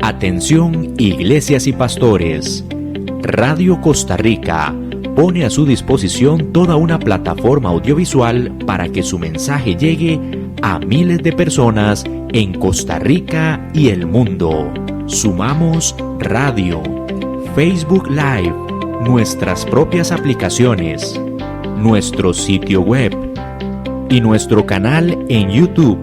Atención, iglesias y pastores. Radio Costa Rica pone a su disposición toda una plataforma audiovisual para que su mensaje llegue a miles de personas en Costa Rica y el mundo. Sumamos radio, Facebook Live, nuestras propias aplicaciones, nuestro sitio web y nuestro canal en YouTube,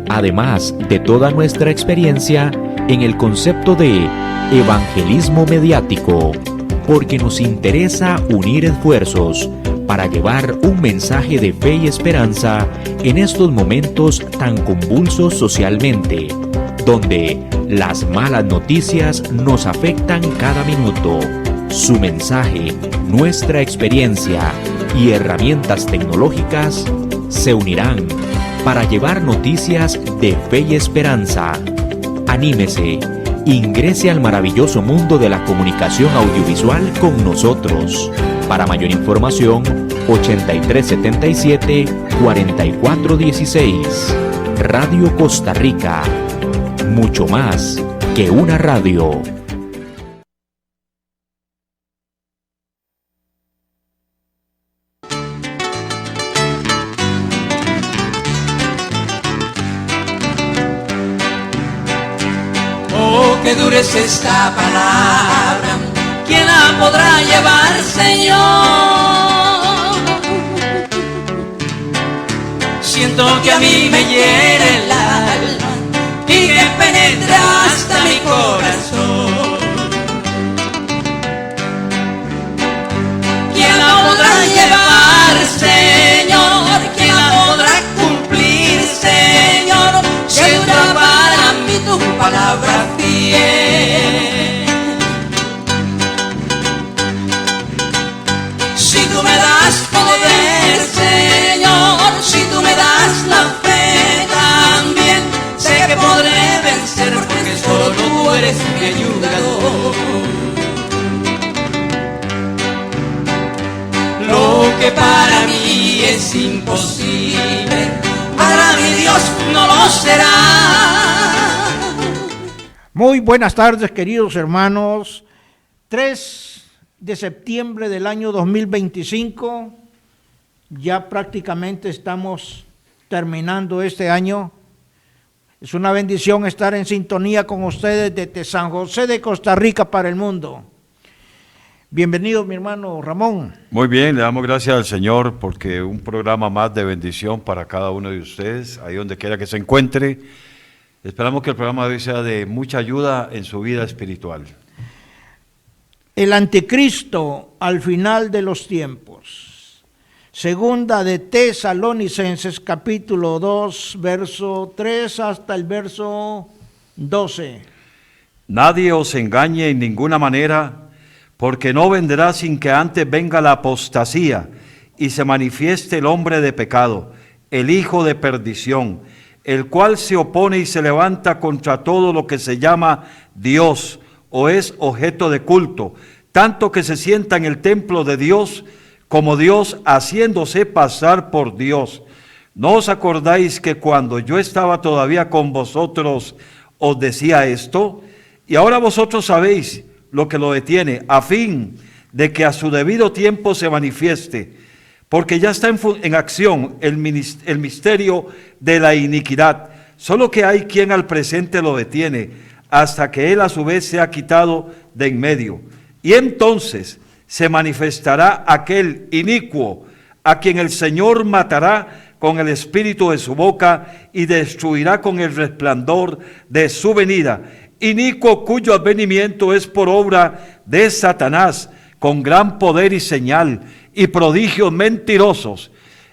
además de toda nuestra experiencia en el concepto de evangelismo mediático, porque nos interesa unir esfuerzos para llevar un mensaje de fe y esperanza en estos momentos tan convulsos socialmente, donde las malas noticias nos afectan cada minuto. Su mensaje, nuestra experiencia y herramientas tecnológicas se unirán para llevar noticias de fe y esperanza. Anímese, ingrese al maravilloso mundo de la comunicación audiovisual con nosotros. Para mayor información, 8377-4416. Radio Costa Rica. Mucho más que una radio. Que dura es esta palabra, ¿quién la podrá llevar, Señor? Siento que a mí me hiere el alma y que penetra hasta mi corazón. ¿Quién la podrá llevar, Señor? ¿Quién la podrá cumplir, Señor? Que dura para mí tu palabra fiel. Si tú me das poder, Señor, si tú me das la fe también, sé que podré vencer porque solo tú eres mi ayudador. Lo que para mí es imposible, para mi Dios no lo será. Muy buenas tardes, queridos hermanos. 3 de septiembre del año 2025. Ya prácticamente estamos terminando este año. Es una bendición estar en sintonía con ustedes desde San José de Costa Rica para el mundo. Bienvenido, mi hermano Ramón. Muy bien, le damos gracias al Señor porque un programa más de bendición para cada uno de ustedes, ahí donde quiera que se encuentre. Esperamos que el programa de hoy sea de mucha ayuda en su vida espiritual. El anticristo al final de los tiempos. Segunda de Tesalonicenses capítulo 2, verso 3 hasta el verso 12. Nadie os engañe en ninguna manera, porque no vendrá sin que antes venga la apostasía y se manifieste el hombre de pecado, el hijo de perdición, el cual se opone y se levanta contra todo lo que se llama Dios o es objeto de culto, tanto que se sienta en el templo de Dios como Dios, haciéndose pasar por Dios. ¿No os acordáis que cuando yo estaba todavía con vosotros os decía esto? Y ahora vosotros sabéis lo que lo detiene, a fin de que a su debido tiempo se manifieste, porque ya está en acción el misterio de la iniquidad, solo que hay quien al presente lo detiene, hasta que él a su vez sea quitado de en medio. Y entonces se manifestará aquel inicuo, a quien el Señor matará con el espíritu de su boca y destruirá con el resplandor de su venida. Inicuo cuyo advenimiento es por obra de Satanás, con gran poder y señal, y prodigios mentirosos,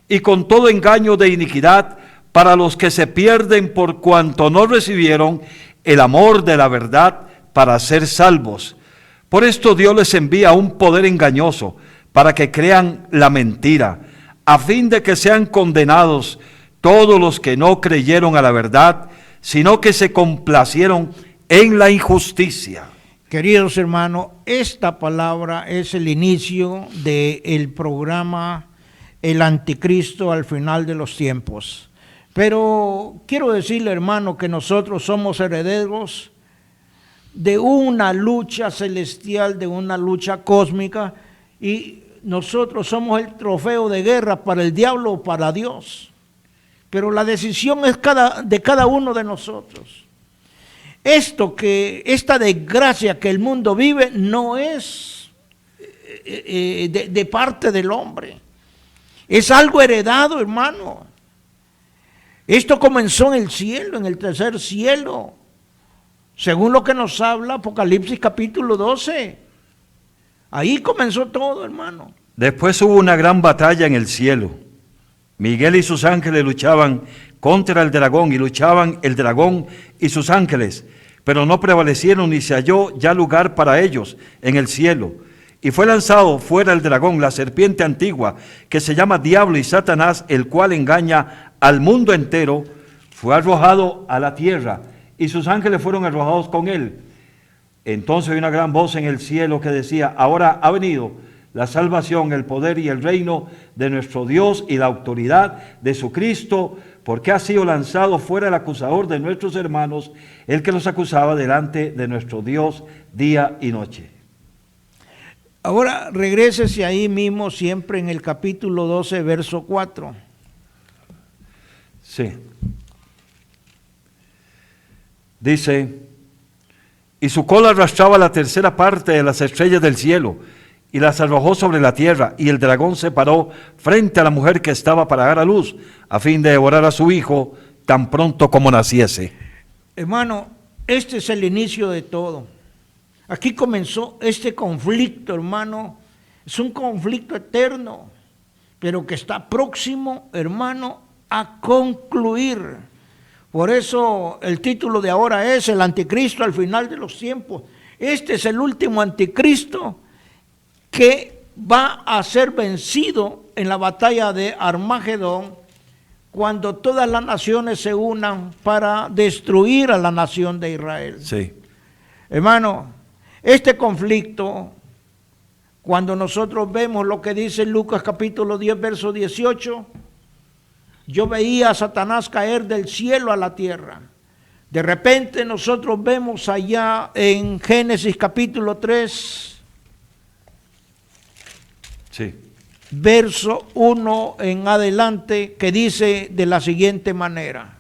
y con todo engaño de iniquidad para los que se pierden por cuanto no recibieron el amor de la verdad para ser salvos. Por esto Dios les envía un poder engañoso para que crean la mentira, a fin de que sean condenados todos los que no creyeron a la verdad, sino que se complacieron en la injusticia. Queridos hermanos, esta palabra es el inicio del programa El Anticristo al final de los tiempos. Pero quiero decirle, hermano, que nosotros somos herederos de una lucha celestial, de una lucha cósmica, y nosotros somos el trofeo de guerra para el diablo o para Dios. Pero la decisión es de cada uno de nosotros. Esta desgracia que el mundo vive no es de parte del hombre. Es algo heredado, hermano. Esto comenzó en el cielo, en el tercer cielo. Según lo que nos habla Apocalipsis capítulo 12. Ahí comenzó todo, hermano. Después hubo una gran batalla en el cielo. Miguel y sus ángeles luchaban contra el dragón, y luchaban el dragón y sus ángeles, pero no prevalecieron, ni se halló ya lugar para ellos en el cielo. Y fue lanzado fuera el dragón, la serpiente antigua, que se llama Diablo y Satanás, el cual engaña al mundo entero. Fue arrojado a la tierra, y sus ángeles fueron arrojados con él. Entonces hay una gran voz en el cielo que decía: ahora ha venido la salvación, el poder y el reino de nuestro Dios y la autoridad de su Cristo, porque ha sido lanzado fuera el acusador de nuestros hermanos, el que los acusaba delante de nuestro Dios día y noche. Ahora regrésese ahí mismo, siempre en el capítulo 12, verso 4. Sí. Dice: y su cola arrastraba la tercera parte de las estrellas del cielo, y las arrojó sobre la tierra, y el dragón se paró frente a la mujer que estaba para dar a luz, a fin de devorar a su hijo tan pronto como naciese. Hermano, este es el inicio de todo. Aquí comenzó este conflicto, hermano. Es un conflicto eterno, pero que está próximo, hermano, a concluir. Por eso el título de ahora es El Anticristo al final de los tiempos. Este es el último anticristo que va a ser vencido en la batalla de Armagedón, cuando todas las naciones se unan para destruir a la nación de Israel. Sí. Hermano, este conflicto, cuando nosotros vemos lo que dice Lucas capítulo 10, verso 18, yo veía a Satanás caer del cielo a la tierra. De repente nosotros vemos allá en Génesis capítulo 3, Sí. verso 1 en adelante, que dice de la siguiente manera: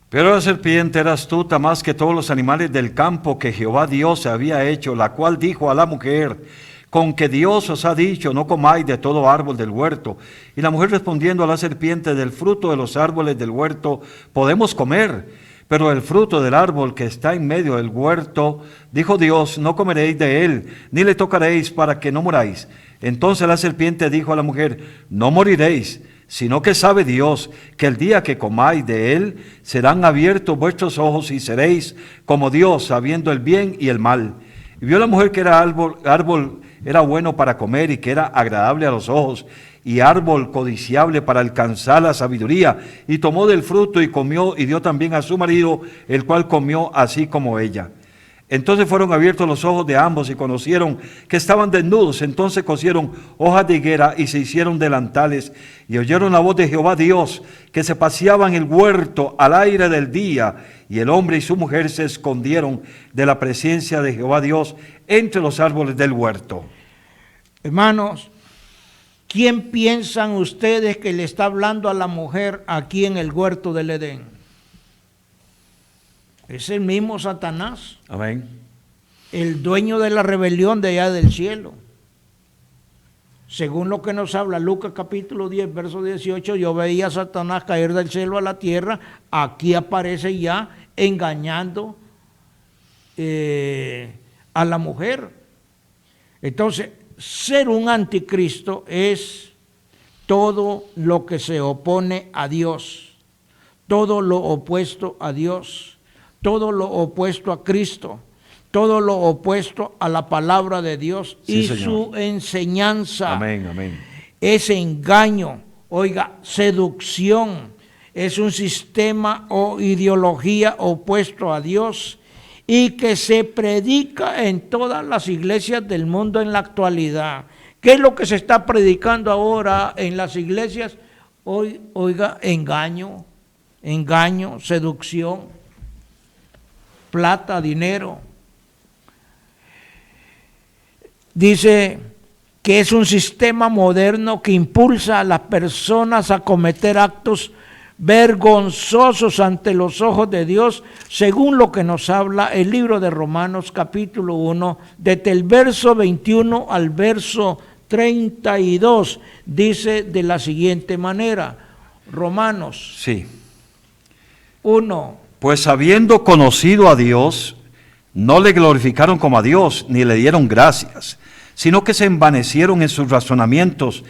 Pero la serpiente era astuta más que todos los animales del campo que Jehová Dios había hecho, la cual dijo a la mujer: con que Dios os ha dicho, no comáis de todo árbol del huerto. Y la mujer respondiendo a la serpiente: del fruto de los árboles del huerto podemos comer, pero el fruto del árbol que está en medio del huerto, dijo Dios, no comeréis de él, ni le tocaréis, para que no muráis. Entonces la serpiente dijo a la mujer: no moriréis, sino que sabe Dios que el día que comáis de él, serán abiertos vuestros ojos y seréis como Dios, sabiendo el bien y el mal. Y vio la mujer que era árbol era bueno para comer, y que era agradable a los ojos, y árbol codiciable para alcanzar la sabiduría, y tomó del fruto y comió, y dio también a su marido, el cual comió así como ella. Entonces fueron abiertos los ojos de ambos, y conocieron que estaban desnudos. Entonces cosieron hojas de higuera y se hicieron delantales, y oyeron la voz de Jehová Dios, que se paseaba en el huerto al aire del día. Y el hombre y su mujer se escondieron de la presencia de Jehová Dios entre los árboles del huerto. Hermanos, ¿quién piensan ustedes que le está hablando a la mujer aquí en el huerto del Edén? Es el mismo Satanás, Amén. el dueño de la rebelión de allá del cielo. Según lo que nos habla Lucas capítulo 10, verso 18, yo veía a Satanás caer del cielo a la tierra. Aquí aparece ya engañando a la mujer. Entonces, ser un anticristo es todo lo que se opone a Dios, todo lo opuesto a Dios, todo lo opuesto a Cristo, todo lo opuesto a la palabra de Dios, sí, y Señor, su enseñanza. Amén, amén. Es engaño, oiga, seducción, es un sistema o ideología opuesto a Dios, y que se predica en todas las iglesias del mundo en la actualidad. ¿Qué es lo que se está predicando ahora en las iglesias? Oiga, engaño, seducción, plata, dinero. dice que es un sistema moderno que impulsa a las personas a cometer actos vergonzosos ante los ojos de Dios, según lo que nos habla el libro de Romanos capítulo 1, desde el verso 21 al verso 32, dice de la siguiente manera, Romanos Sí. 1. Pues habiendo conocido a Dios, no le glorificaron como a Dios, ni le dieron gracias, sino que se envanecieron en sus razonamientos,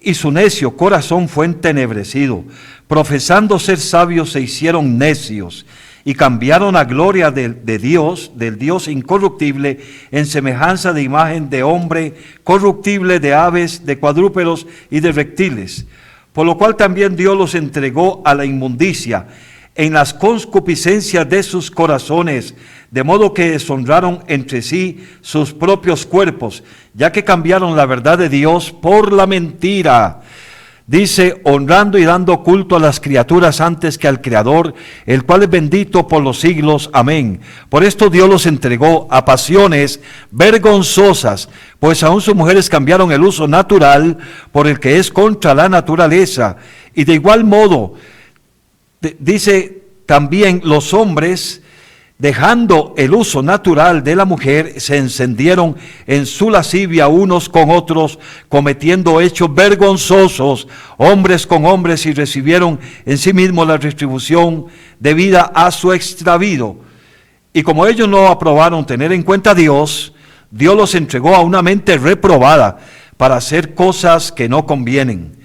y su necio corazón fue entenebrecido. Profesando ser sabios, se hicieron necios, y cambiaron la gloria de Dios, del Dios incorruptible, en semejanza de imagen de hombre corruptible, de aves, de cuadrúpedos y de reptiles. Por lo cual también Dios los entregó a la inmundicia, en las concupiscencias de sus corazones, de modo que deshonraron entre sí sus propios cuerpos, ya que cambiaron la verdad de Dios por la mentira. Dice, honrando y dando culto a las criaturas antes que al Creador, el cual es bendito por los siglos. Amén. Por esto Dios los entregó a pasiones vergonzosas, pues aún sus mujeres cambiaron el uso natural por el que es contra la naturaleza. Y de igual modo, dice también los hombres, dejando el uso natural de la mujer, se encendieron en su lascivia unos con otros, cometiendo hechos vergonzosos, hombres con hombres, y recibieron en sí mismos la retribución debida a su extravío. Y como ellos no aprobaron tener en cuenta a Dios, Dios los entregó a una mente reprobada para hacer cosas que no convienen,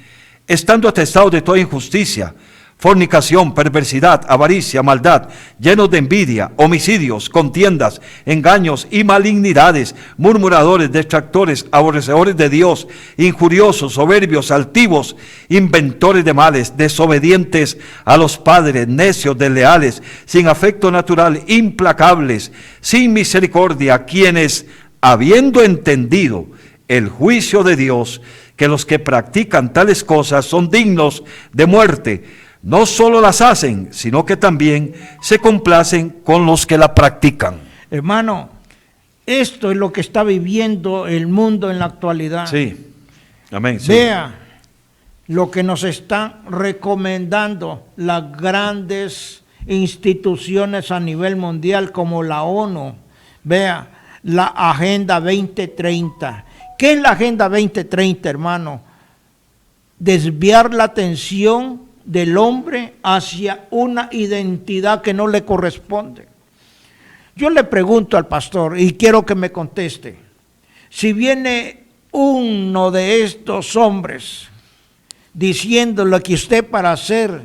estando atestados de toda injusticia, fornicación, perversidad, avaricia, maldad, llenos de envidia, homicidios, contiendas, engaños y malignidades, murmuradores, detractores, aborrecedores de Dios, injuriosos, soberbios, altivos, inventores de males, desobedientes a los padres, necios, desleales, sin afecto natural, implacables, sin misericordia, quienes, habiendo entendido el juicio de Dios, que los que practican tales cosas son dignos de muerte, no solo las hacen, sino que también se complacen con los que la practican. Hermano, esto es lo que está viviendo el mundo en la actualidad. Sí, amén. Sí. Vea lo que nos están recomendando las grandes instituciones a nivel mundial como la ONU. Vea, la Agenda 2030. ¿Qué es la Agenda 2030, hermano? Desviar la atención del hombre hacia una identidad que no le corresponde. Yo le pregunto al pastor y quiero que me conteste, si viene uno de estos hombres diciéndole que usted para ser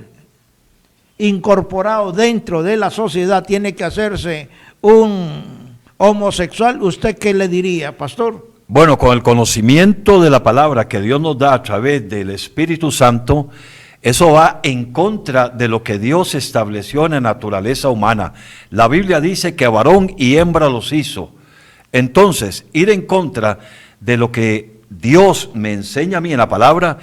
incorporado dentro de la sociedad tiene que hacerse un homosexual, ¿usted qué le diría, pastor? Bueno, con el conocimiento de la palabra que Dios nos da a través del Espíritu Santo, eso va en contra de lo que Dios estableció en la naturaleza humana. La Biblia dice que varón y hembra los hizo. Entonces, ir en contra de lo que Dios me enseña a mí en la palabra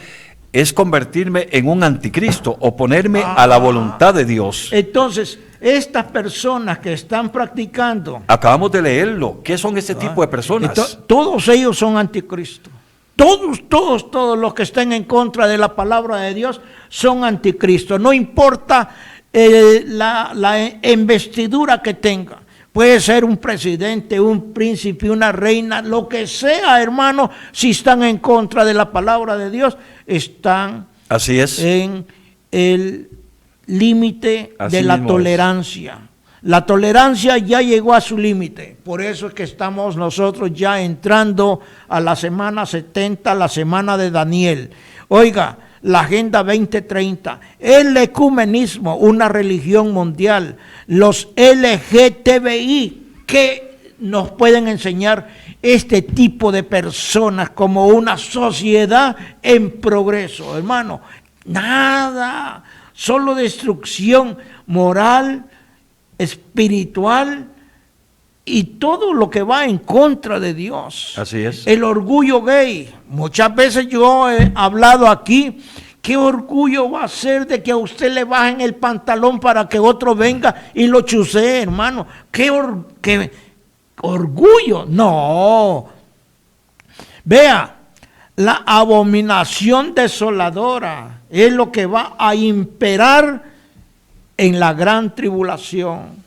es convertirme en un anticristo, oponerme a la voluntad de Dios. Entonces, estas personas que están practicando, Acabamos de leerlo. ¿Qué son este tipo de personas? todos ellos son anticristos. Todos los que estén en contra de la palabra de Dios son anticristos. No importa la investidura que tenga. Puede ser un presidente, un príncipe, una reina, lo que sea, hermano. Si están en contra de la palabra de Dios, están Así es. en el límite Así de la mismo tolerancia. La tolerancia ya llegó a su límite, por eso es que estamos nosotros ya entrando a la semana 70, la semana de Daniel. Oiga, la Agenda 2030, el ecumenismo, una religión mundial, los LGTBI, que nos pueden enseñar este tipo de personas como una sociedad en progreso, hermano. Nada, solo destrucción moral, espiritual y todo lo que va en contra de Dios. Así es. El orgullo gay. Muchas veces yo he hablado aquí, ¿qué orgullo va a ser de que a usted le bajen el pantalón para que otro venga y lo chusee, hermano? ¿Qué orgullo? No. Vea, la abominación desoladora es lo que va a imperar en la gran tribulación.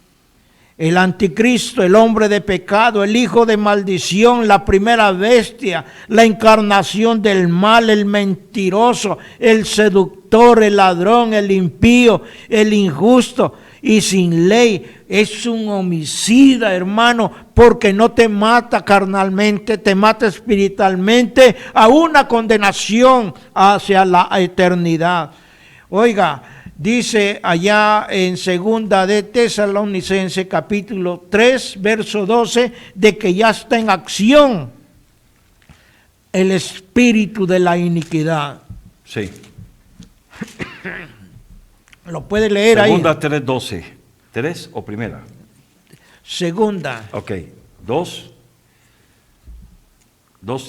El anticristo, el hombre de pecado, el hijo de maldición, la primera bestia, la encarnación del mal, el mentiroso, el seductor, el ladrón, el impío, el injusto y sin ley. Es un homicida, hermano, porque no te mata carnalmente, te mata espiritualmente a una condenación hacia la eternidad. Oiga, dice allá en segunda de Tesalonicenses capítulo 3, verso 12, de que ya está en acción el espíritu de la iniquidad. Sí. Lo puede leer ahí. Segunda 3:12. ¿3 o primera? Segunda. Ok. 2,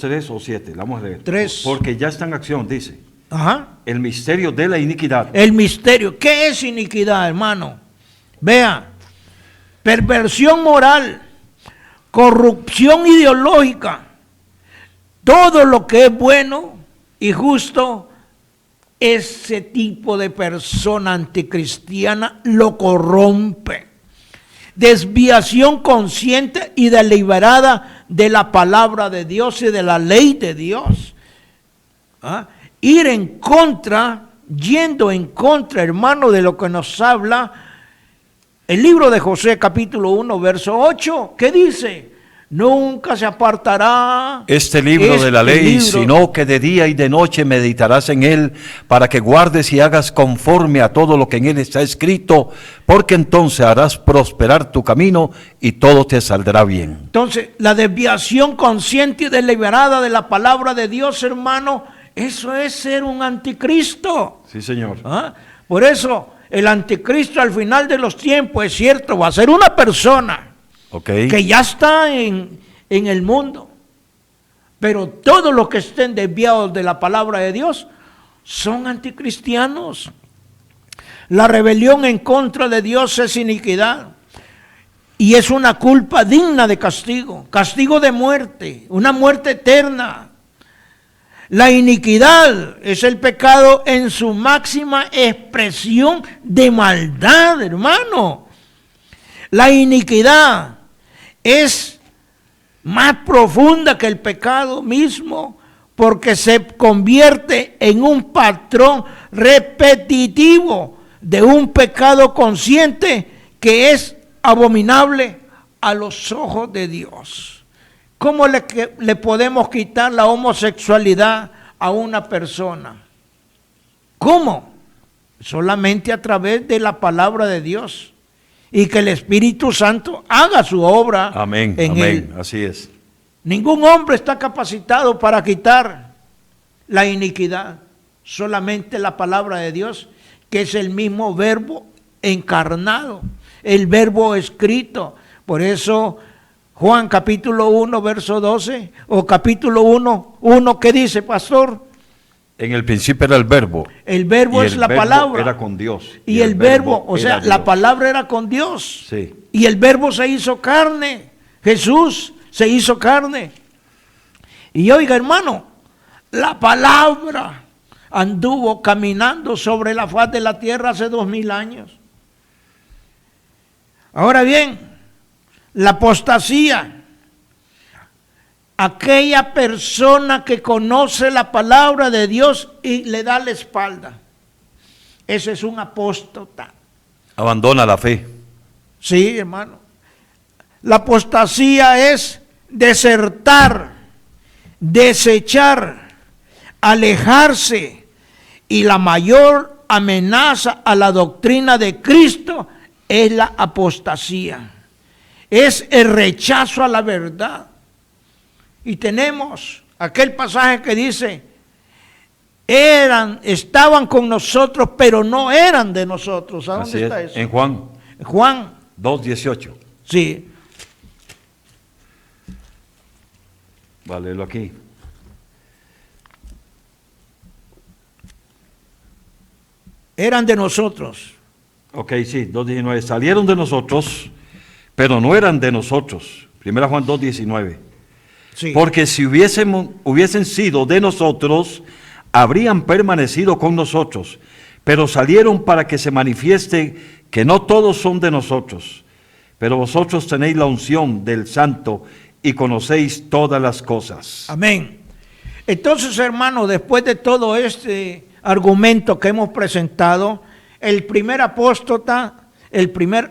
3 o 7. Vamos a leer. 3. Porque ya está en acción, dice. Ajá. El misterio de la iniquidad. El misterio. ¿Qué es iniquidad, hermano? Vea, perversión moral, corrupción ideológica, todo lo que es bueno y justo, ese tipo de persona anticristiana lo corrompe. Desviación consciente y deliberada de la palabra de Dios y de la ley de Dios. ¿Ah? Ir en contra, yendo en contra, hermano, de lo que nos habla el libro de Josué capítulo 1, verso 8, ¿qué dice? Nunca se apartará este libro de la ley, sino que de día y de noche meditarás en él, para que guardes y hagas conforme a todo lo que en él está escrito, porque entonces harás prosperar tu camino y todo te saldrá bien. Entonces, la desviación consciente y deliberada de la palabra de Dios, hermano, eso es ser un anticristo. Sí, señor. ¿Ah? Por eso, el anticristo al final de los tiempos, es cierto, va a ser una persona que ya está en el mundo. Pero todos los que estén desviados de la palabra de Dios son anticristianos. La rebelión en contra de Dios es iniquidad. Y es una culpa digna de castigo. Castigo de muerte, una muerte eterna. La iniquidad es el pecado en su máxima expresión de maldad, hermano. La iniquidad es más profunda que el pecado mismo, porque se convierte en un patrón repetitivo de un pecado consciente que es abominable a los ojos de Dios. ¿Cómo le podemos quitar la homosexualidad a una persona? ¿Cómo? Solamente a través de la palabra de Dios. Y que el Espíritu Santo haga su obra. Amén, en amén, él. así es. Ningún hombre está capacitado para quitar la iniquidad. Solamente la palabra de Dios, que es el mismo verbo encarnado, el verbo escrito. Por eso Juan capítulo 1, verso 12, o capítulo 1, ¿qué dice, pastor? En el principio era el verbo. El verbo es la palabra. Era con Dios. Y el verbo, o sea, la palabra era con Dios. Sí. Y el verbo se hizo carne. Jesús se hizo carne. Y oiga, hermano, la palabra anduvo caminando sobre la faz de la tierra hace 2000 años. Ahora bien, la apostasía. Aquella persona que conoce la palabra de Dios y le da la espalda. Ese es un apóstata. Abandona la fe. Sí, hermano. La apostasía es desertar, desechar, alejarse. Y la mayor amenaza a la doctrina de Cristo es la apostasía. Es el rechazo a la verdad. Y tenemos aquel pasaje que dice, estaban con nosotros, pero no eran de nosotros. ¿A dónde está eso? En Juan. Juan 2:18. Sí. Vale, léelo aquí. Eran de nosotros. Ok, sí, 2:19. Salieron de nosotros, pero no eran de nosotros. 1 Juan 2:19. Sí. Porque si hubiesen sido de nosotros, habrían permanecido con nosotros, pero salieron para que se manifieste que no todos son de nosotros. Pero vosotros tenéis la unción del Santo y conocéis todas las cosas. Amén. Entonces, hermano, después de todo este argumento que hemos presentado, el primer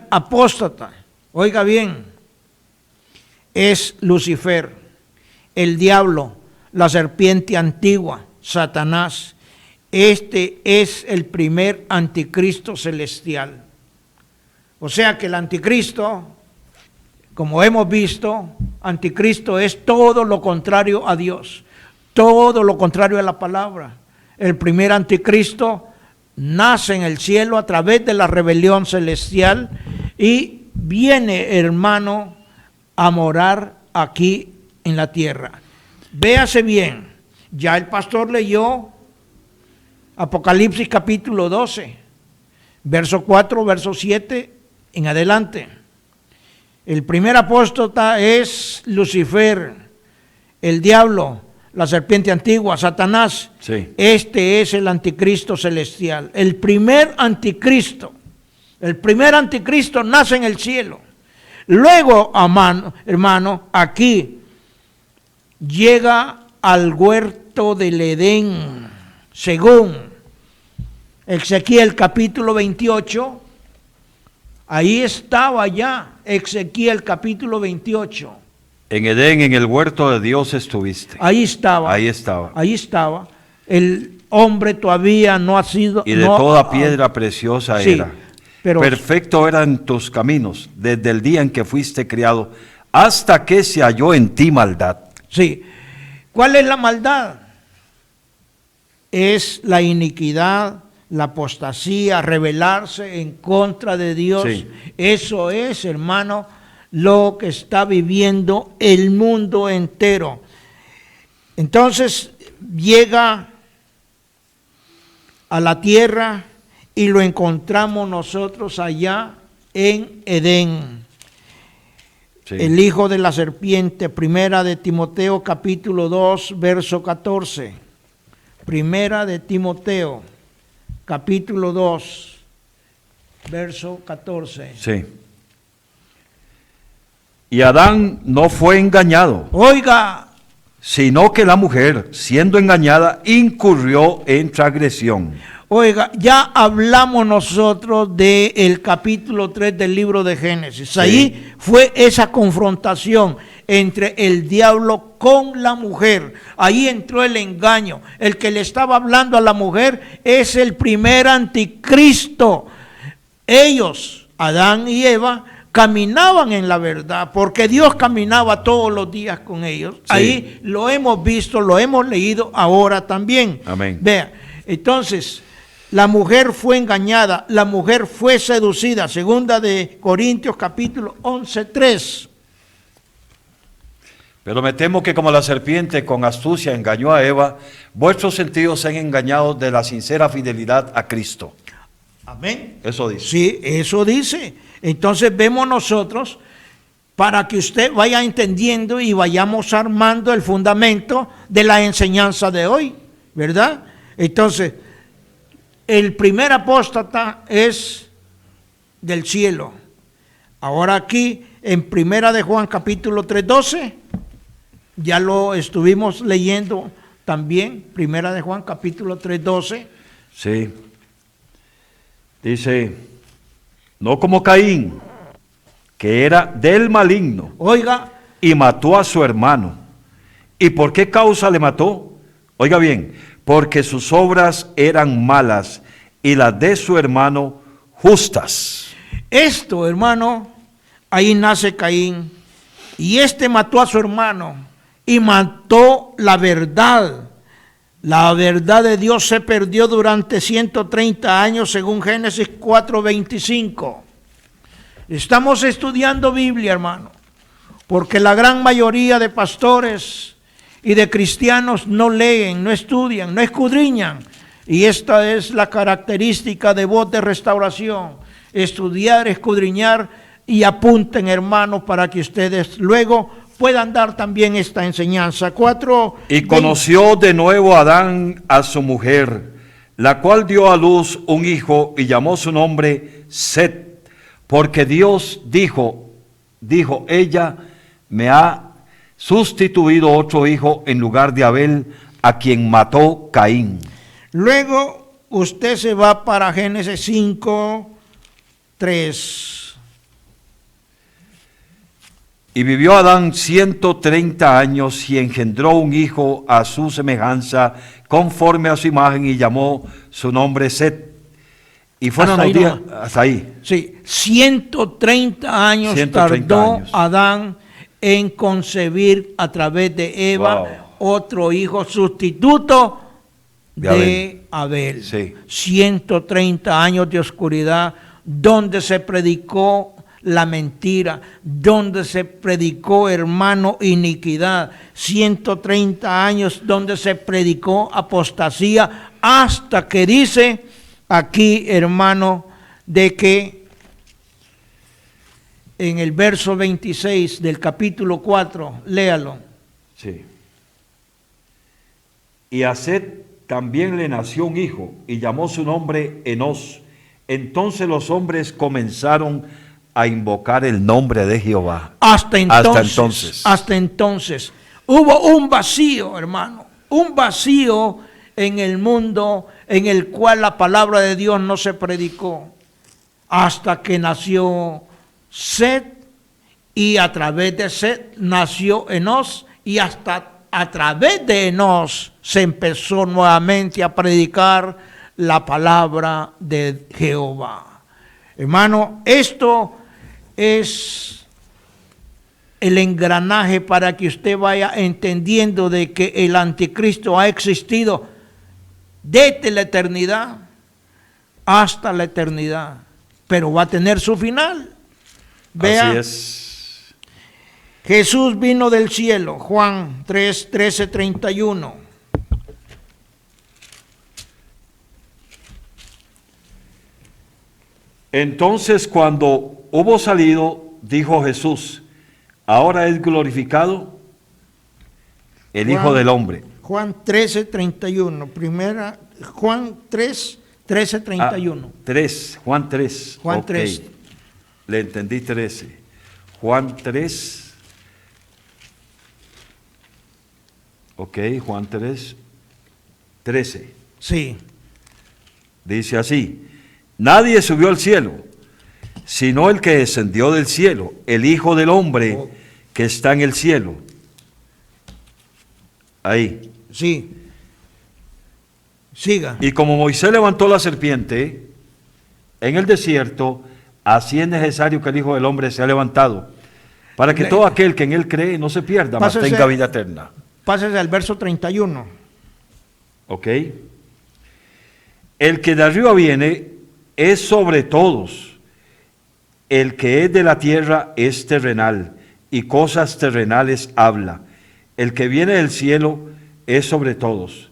apóstata, oiga bien, es Lucifer, el diablo, la serpiente antigua, Satanás. Este es el primer anticristo celestial. O sea que el anticristo, como hemos visto, anticristo es todo lo contrario a Dios, todo lo contrario a la palabra. El primer anticristo nace en el cielo a través de la rebelión celestial y viene, hermano, a morar aquí en la tierra. Véase bien, ya el pastor leyó Apocalipsis capítulo 12, verso 4, verso 7 en adelante. El primer apóstata es Lucifer, el diablo, la serpiente antigua, Satanás. Sí. Este es el anticristo celestial, el primer anticristo. El primer anticristo nace en el cielo. Luego, hermano, aquí llega al huerto del Edén, según Ezequiel capítulo 28. Ahí estaba ya Ezequiel capítulo 28. En Edén, en el huerto de Dios estuviste. Ahí estaba. Ahí estaba. Ahí estaba. El hombre todavía no ha sido... Y de toda piedra preciosa sí, era. Pero, perfecto eran tus caminos, desde el día en que fuiste criado, hasta que se halló en ti maldad. Sí. ¿Cuál es la maldad? Es la iniquidad, la apostasía, rebelarse en contra de Dios. Sí. Eso es, hermano, lo que está viviendo el mundo entero. Entonces llega a la tierra y lo encontramos nosotros allá en Edén. Sí. El hijo de la serpiente, primera de Timoteo capítulo 2, verso 14. Primera de Timoteo capítulo 2, verso 14. Sí. Y Adán no fue engañado, Oiga, sino que la mujer, siendo engañada, incurrió en transgresión. oiga, ya hablamos nosotros del capítulo 3 del libro de Génesis. Sí. Ahí fue esa confrontación entre el diablo con la mujer. Ahí entró el engaño. El que le estaba hablando a la mujer es el primer anticristo. Ellos, Adán y Eva, caminaban en la verdad, porque Dios caminaba todos los días con ellos. Sí. Ahí lo hemos visto, lo hemos leído ahora también. Amén. Vea, entonces, la mujer fue engañada, la mujer fue seducida. Segunda de Corintios capítulo 11:3. Pero me temo que como la serpiente con astucia engañó a Eva, vuestros sentidos sean engañados de la sincera fidelidad a Cristo. Amén. Eso dice. Sí, eso dice. Entonces vemos nosotros, para que usted vaya entendiendo y vayamos armando el fundamento de la enseñanza de hoy, ¿verdad? Entonces, el primer apóstata es del cielo. Ahora aquí, en primera de Juan capítulo 3:12, ya lo estuvimos leyendo también, primera de Juan capítulo 3:12. Sí. Dice, no como Caín, que era del maligno, Oiga, y mató a su hermano. ¿Y por qué causa le mató? Oiga bien, porque sus obras eran malas y las de su hermano justas. esto, hermano, ahí nace Caín, y este mató a su hermano y mató la verdad. La verdad de Dios se perdió durante 130 años según Génesis 4:25. Estamos estudiando Biblia, hermano, porque la gran mayoría de pastores y de cristianos no leen, no estudian, no escudriñan. Y esta es la característica de Voz de Restauración: estudiar, escudriñar y apunten, hermanos, para que ustedes luego puedan dar también esta enseñanza. 4. Y conoció de nuevo Adán a su mujer, la cual dio a luz un hijo y llamó su nombre Set, porque Dios dijo, ella me ha sustituido otro hijo en lugar de Abel, a quien mató Caín. Luego usted se va para Génesis 5:3. Y vivió Adán 130 años y engendró un hijo a su semejanza, conforme a su imagen, y llamó su nombre Set. Y fueron Hasta los ahí días, nomás. hasta ahí. Sí, 130 años 130 tardó años. Adán en concebir a través de Eva Wow. otro hijo sustituto De de Abel. Sí. 130 años de oscuridad donde se predicó la mentira, donde se predicó, hermano, iniquidad. 130 años donde se predicó apostasía, hasta que dice aquí, hermano, de que en el verso 26 del capítulo 4, léalo. Sí. Y a Set también le nació un hijo y llamó su nombre Enos. Entonces los hombres comenzaron a invocar el nombre de Jehová. Hasta entonces hubo un vacío, hermano, un vacío en el mundo en el cual la palabra de Dios no se predicó, hasta que nació Set, y a través de Set nació Enos, y hasta a través de Enos se empezó nuevamente a predicar la palabra de Jehová. Hermano, esto es el engranaje para que usted vaya entendiendo de que el anticristo ha existido desde la eternidad hasta la eternidad, pero va a tener su final. Vea, Así es. Jesús vino del cielo, Juan 3:13-31. Entonces cuando hubo salido, dijo Jesús, ahora es glorificado el Hijo del Hombre. Juan 13:31, primera, Juan 3:13-31. 3, Juan 3. Juan ok. 3. Le entendí 13. Juan 3. Ok, Juan 3, 13. Sí, Dice así, nadie subió al cielo, sino el que descendió del cielo, el Hijo del Hombre que está en el cielo. Ahí. sí. Siga. Y como Moisés levantó la serpiente en el desierto, así es necesario que el Hijo del Hombre sea levantado, para que todo aquel que en él cree no se pierda, mas Pásese. tenga vida eterna. Pásese al verso 31. ¿Ok? El que de arriba viene es sobre todos. El que es de la tierra es terrenal, y cosas terrenales habla. El que viene del cielo es sobre todos.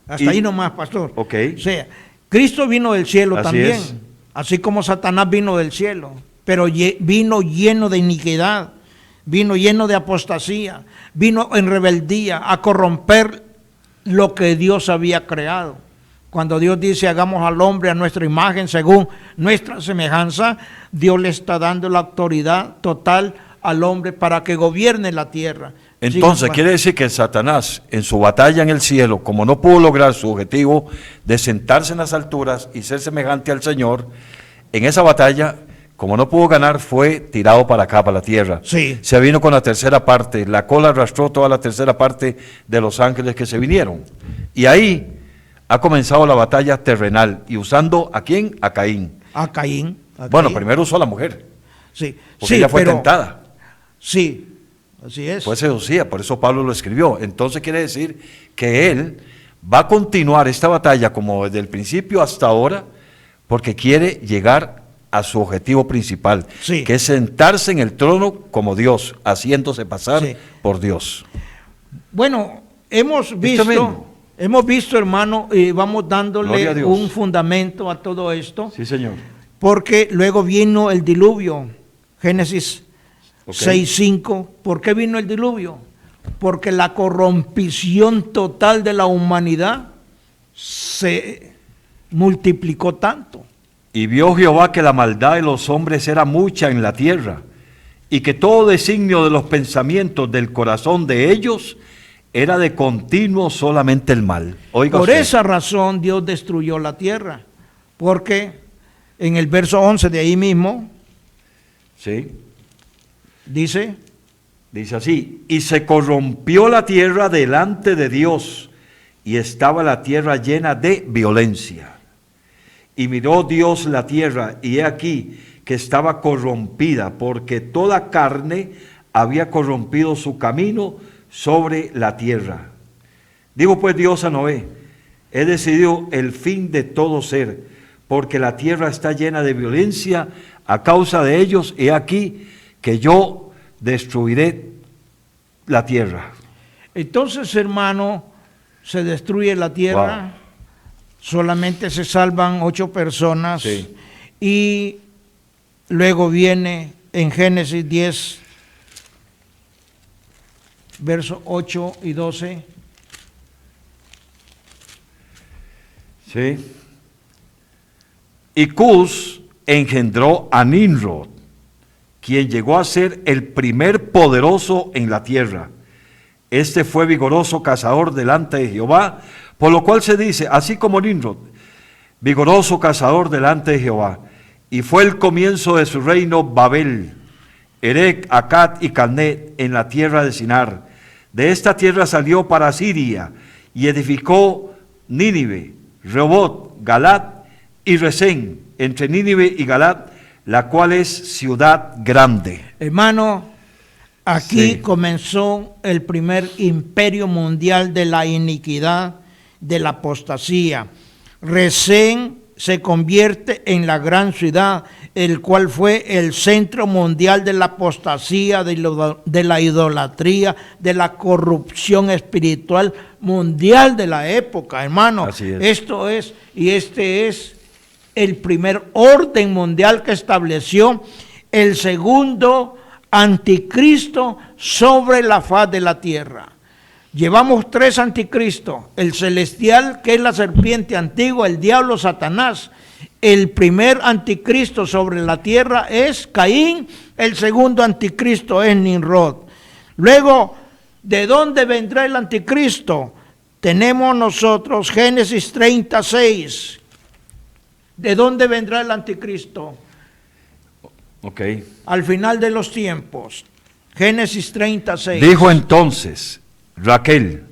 Hasta ahí nomás, pastor. Ok. O sea, Cristo vino del cielo Así también, es. así como Satanás vino del cielo, pero vino lleno de iniquidad, vino lleno de apostasía, vino en rebeldía a corromper lo que Dios había creado. Cuando Dios dice hagamos al hombre a nuestra imagen según nuestra semejanza, Dios le está dando la autoridad total al hombre para que gobierne la tierra. Entonces Sí, quiere decir que Satanás en su batalla en el cielo, como no pudo lograr su objetivo de sentarse en las alturas y ser semejante al Señor, en esa batalla, como no pudo ganar, fue tirado para acá, para la tierra. Sí. Se vino con la tercera parte, la cola arrastró toda la tercera parte de los ángeles que se vinieron. Y ahí ha comenzado la batalla terrenal, y usando ¿a quién? A Caín. a Caín. Bueno, primero usó a la mujer, Sí, porque sí, ella fue pero- tentada. Sí, así es. Fue seducida, por eso Pablo lo escribió. Entonces quiere decir que él va a continuar esta batalla como desde el principio hasta ahora, porque quiere llegar a su objetivo principal, Sí. que es sentarse en el trono como Dios, haciéndose pasar Sí. por Dios. Bueno, hemos mismo. visto, hermano, y vamos Gloria dándole a Dios. un fundamento a todo esto, Sí, Señor. porque luego vino el diluvio, Génesis 6:5. ¿Por qué vino el diluvio? Porque la corrompición total de la humanidad se multiplicó tanto. Y vio Jehová que la maldad de los hombres era mucha en la tierra, y que todo designio de los pensamientos del corazón de ellos era de continuo solamente el mal. Oiga Por usted. esa razón Dios destruyó la tierra, porque en el verso 11 de ahí mismo Sí, dice, dice así: y se corrompió la tierra delante de Dios, y estaba la tierra llena de violencia. Y miró Dios la tierra, y he aquí que estaba corrompida, porque toda carne había corrompido su camino sobre la tierra. Dijo pues Dios a Noé: he decidido el fin de todo ser, porque la tierra está llena de violencia a causa de ellos, y he aquí que yo destruiré la tierra. entonces, hermano, se destruye la tierra. Wow. Solamente se salvan 8 personas. Sí. Y luego viene en Génesis 10, versos 8 y 12. Sí. Y Cus engendró a Nimrod, quien llegó a ser el primer poderoso en la tierra. Este fue vigoroso cazador delante de Jehová, por lo cual se dice, así como Nimrod, vigoroso cazador delante de Jehová. Y fue el comienzo de su reino Babel, Erec, Acad y Calné, en la tierra de Sinar. De esta tierra salió para Siria y edificó Nínive, Rehobot, Galat y Resén, entre Nínive y Galat, la cual es ciudad grande. Hermano, aquí Sí. comenzó el primer imperio mundial de la iniquidad, de la apostasía. Resén se convierte en la gran ciudad, el cual fue el centro mundial de la apostasía, de la idolatría, de la corrupción espiritual mundial de la época, hermano. Así es. Esto es, y este es el primer orden mundial que estableció el segundo anticristo sobre la faz de la tierra. Llevamos 3 anticristos: el celestial, que es la serpiente antigua, el diablo, Satanás. El primer anticristo sobre la tierra es Caín, el segundo anticristo es Nimrod. Luego, ¿de dónde vendrá el anticristo? Tenemos nosotros Génesis 36. ¿De dónde vendrá el anticristo? Ok. Al final de los tiempos. Génesis 36. Dijo entonces Raquel: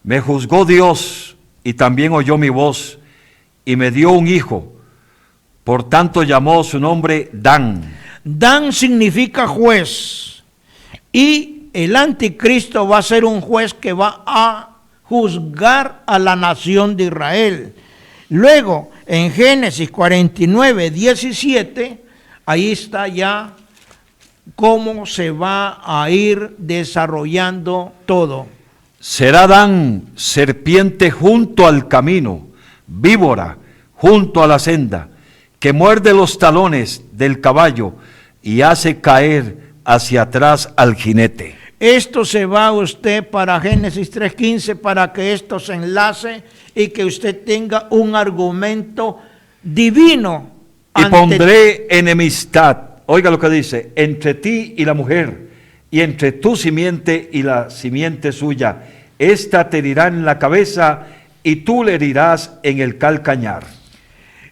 me juzgó Dios y también oyó mi voz y me dio un hijo. Por tanto llamó su nombre Dan. Dan significa juez. Y el anticristo va a ser un juez que va a juzgar a la nación de Israel. Luego, en Génesis 49, 17, ahí está ya cómo se va a ir desarrollando todo. Será Dan serpiente junto al camino, víbora junto a la senda, que muerde los talones del caballo y hace caer hacia atrás al jinete. Esto se va usted para Génesis 3:15 para que esto se enlace y que usted tenga un argumento divino. Y pondré enemistad, oiga lo que dice, entre ti y la mujer, y entre tu simiente y la simiente suya. Esta te herirá en la cabeza y tú le herirás en el calcañar.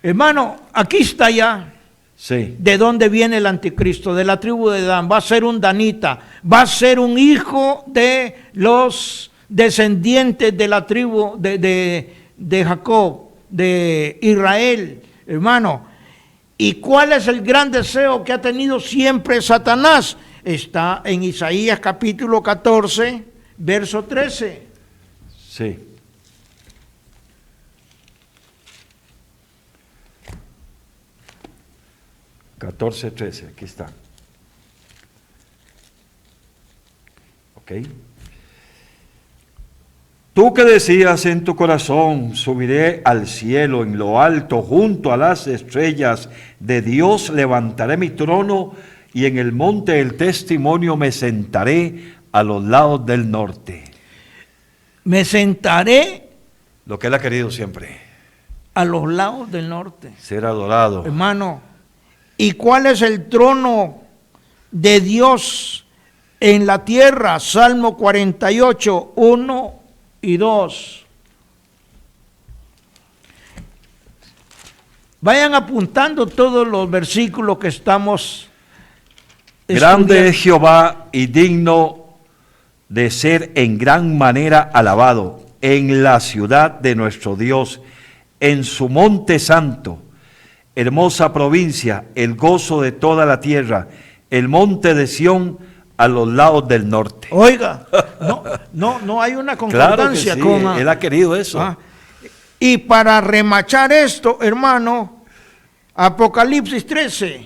Hermano, aquí está ya. Sí. ¿De dónde viene el anticristo? De la tribu de Dan. Va a ser un danita. Va a ser un hijo de los descendientes de la tribu de Jacob, de Israel. Hermano, ¿y cuál es el gran deseo que ha tenido siempre Satanás? Está en Isaías capítulo 14, verso 13. Sí. Catorce, 13, aquí está. Ok. Tú que decías en tu corazón, subiré al cielo en lo alto, junto a las estrellas de Dios levantaré mi trono y en el monte del testimonio me sentaré a los lados del norte. Me sentaré Lo que él ha querido siempre, a los lados del norte. ser adorado. Hermano, ¿y cuál es el trono de Dios en la tierra? Salmo 48, 1 y 2. Vayan apuntando todos los versículos que estamos Grande estudiando. es Jehová y digno de ser en gran manera alabado en la ciudad de nuestro Dios, en su monte santo, hermosa provincia, el gozo de toda la tierra, el monte de Sión a los lados del norte. Oiga, no hay una concordancia Claro que sí, con... él ha querido eso. Y para remachar esto, hermano, Apocalipsis 13,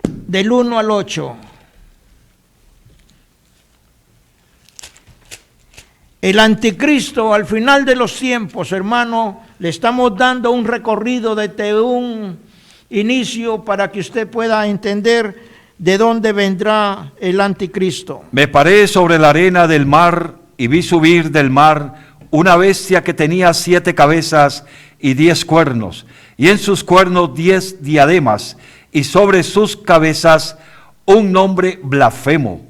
del 1 al 8. El anticristo al final de los tiempos, hermano, le estamos dando un recorrido desde un inicio para que usted pueda entender de dónde vendrá el anticristo. Me paré sobre la arena del mar y vi subir del mar una bestia que tenía 7 cabezas y 10 cuernos, y en sus cuernos 10 diademas, y sobre sus cabezas un nombre blasfemo.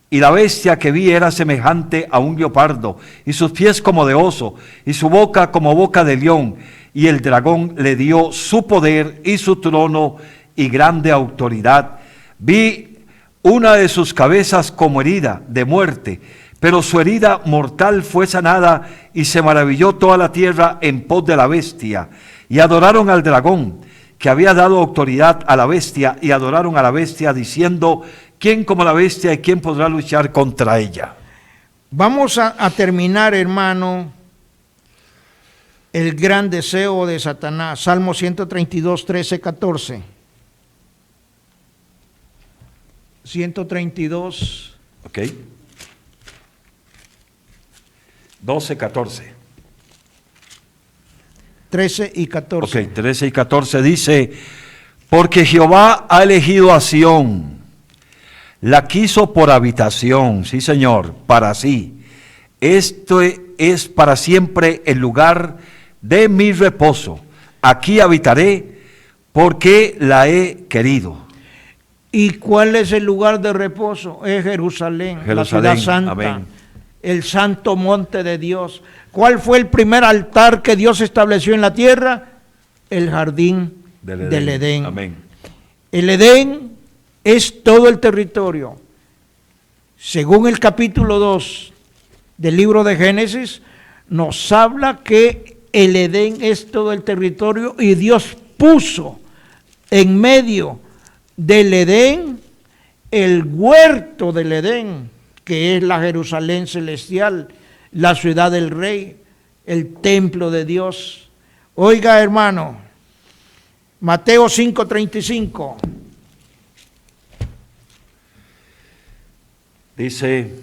Y la bestia que vi era semejante a un leopardo, y sus pies como de oso, y su boca como boca de león. Y el dragón le dio su poder y su trono y grande autoridad. Vi una de sus cabezas como herida de muerte, pero su herida mortal fue sanada, y se maravilló toda la tierra en pos de la bestia. Y adoraron al dragón, que había dado autoridad a la bestia, y adoraron a la bestia, diciendo: ¿quién como la bestia y quién podrá luchar contra ella? Vamos a terminar, hermano, el gran deseo de Satanás. Salmo 132, 13, 14. 132. Ok. 12, 14. 13 y 14. Ok, 13 y 14 dice: porque Jehová ha elegido a Sión, la quiso por habitación, sí Señor, para sí. Esto es para siempre el lugar de mi reposo. Aquí habitaré porque la he querido. ¿Y cuál es el lugar de reposo? Es Jerusalén, la ciudad santa, amén. El santo monte de Dios. ¿Cuál fue el primer altar que Dios estableció en la tierra? El jardín del Edén. Amén. El Edén es todo el territorio. Según el capítulo 2 del libro de Génesis, nos habla que el Edén es todo el territorio, y Dios puso en medio del Edén el huerto del Edén, que es la Jerusalén celestial, la ciudad del Rey, el templo de Dios. Oiga, hermano, Mateo 5:35. Dice: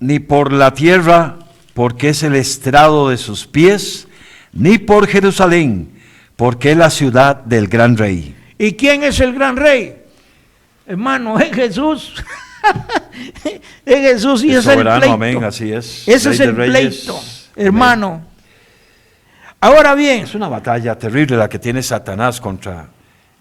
ni por la tierra, porque es el estrado de sus pies, ni por Jerusalén, porque es la ciudad del gran rey. ¿Y quién es el gran rey? Hermano, es Jesús. Es Jesús, y es el pleito. Amén, así es. Ese es el pleito, hermano. Ahora bien, es una batalla terrible la que tiene Satanás contra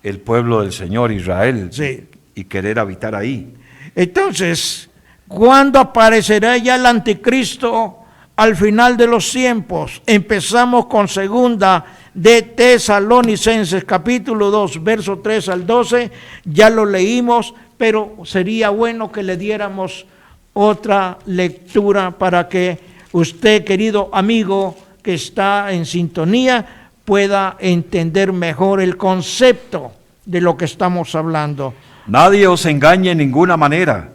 el pueblo del Señor Israel, sí, y querer habitar ahí. Entonces, ¿cuándo aparecerá ya el anticristo? Al final de los tiempos. Empezamos con segunda de Tesalonicenses, capítulo 2, verso 3 al 12. Ya lo leímos, pero sería bueno que le diéramos otra lectura para que usted, querido amigo que está en sintonía, pueda entender mejor el concepto de lo que estamos hablando. Nadie os engañe en ninguna manera,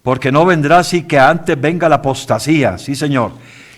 porque no vendrá así que antes venga la apostasía, sí Señor,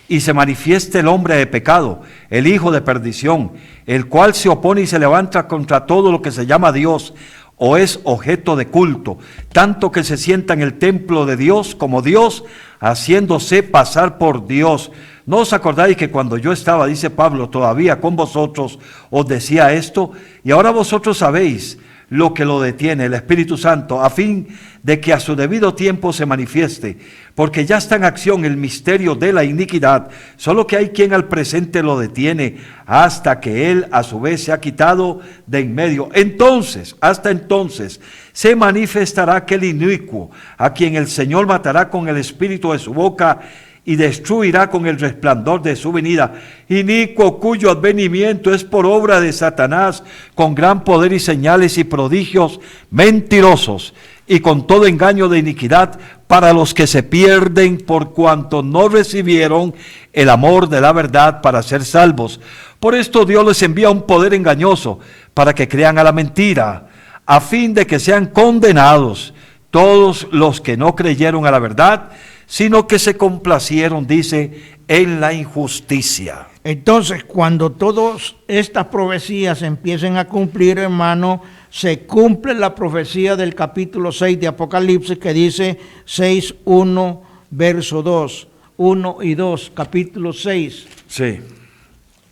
y se manifieste el hombre de pecado, el hijo de perdición, el cual se opone y se levanta contra todo lo que se llama Dios, o es objeto de culto, tanto que se sienta en el templo de Dios como Dios, haciéndose pasar por Dios. ¿No os acordáis que cuando yo estaba, dice Pablo, todavía con vosotros os decía esto? Y ahora vosotros sabéis lo que lo detiene, el Espíritu Santo, a fin de que a su debido tiempo se manifieste, porque ya está en acción el misterio de la iniquidad, solo que hay quien al presente lo detiene, hasta que él a su vez se ha quitado de en medio. Entonces, hasta entonces, se manifestará aquel inicuo, a quien el Señor matará con el espíritu de su boca, y destruirá con el resplandor de su venida. Inicuo, cuyo advenimiento es por obra de Satanás, con gran poder y señales y prodigios mentirosos, y con todo engaño de iniquidad para los que se pierden, por cuanto no recibieron el amor de la verdad para ser salvos. Por esto Dios les envía un poder engañoso, para que crean a la mentira, a fin de que sean condenados todos los que no creyeron a la verdad, sino que se complacieron, dice, en la injusticia. Entonces, cuando todas estas profecías empiecen a cumplir, hermano, se cumple la profecía del capítulo 6 de Apocalipsis, que dice 6, 1, verso 2, 1 y 2, capítulo 6. Sí,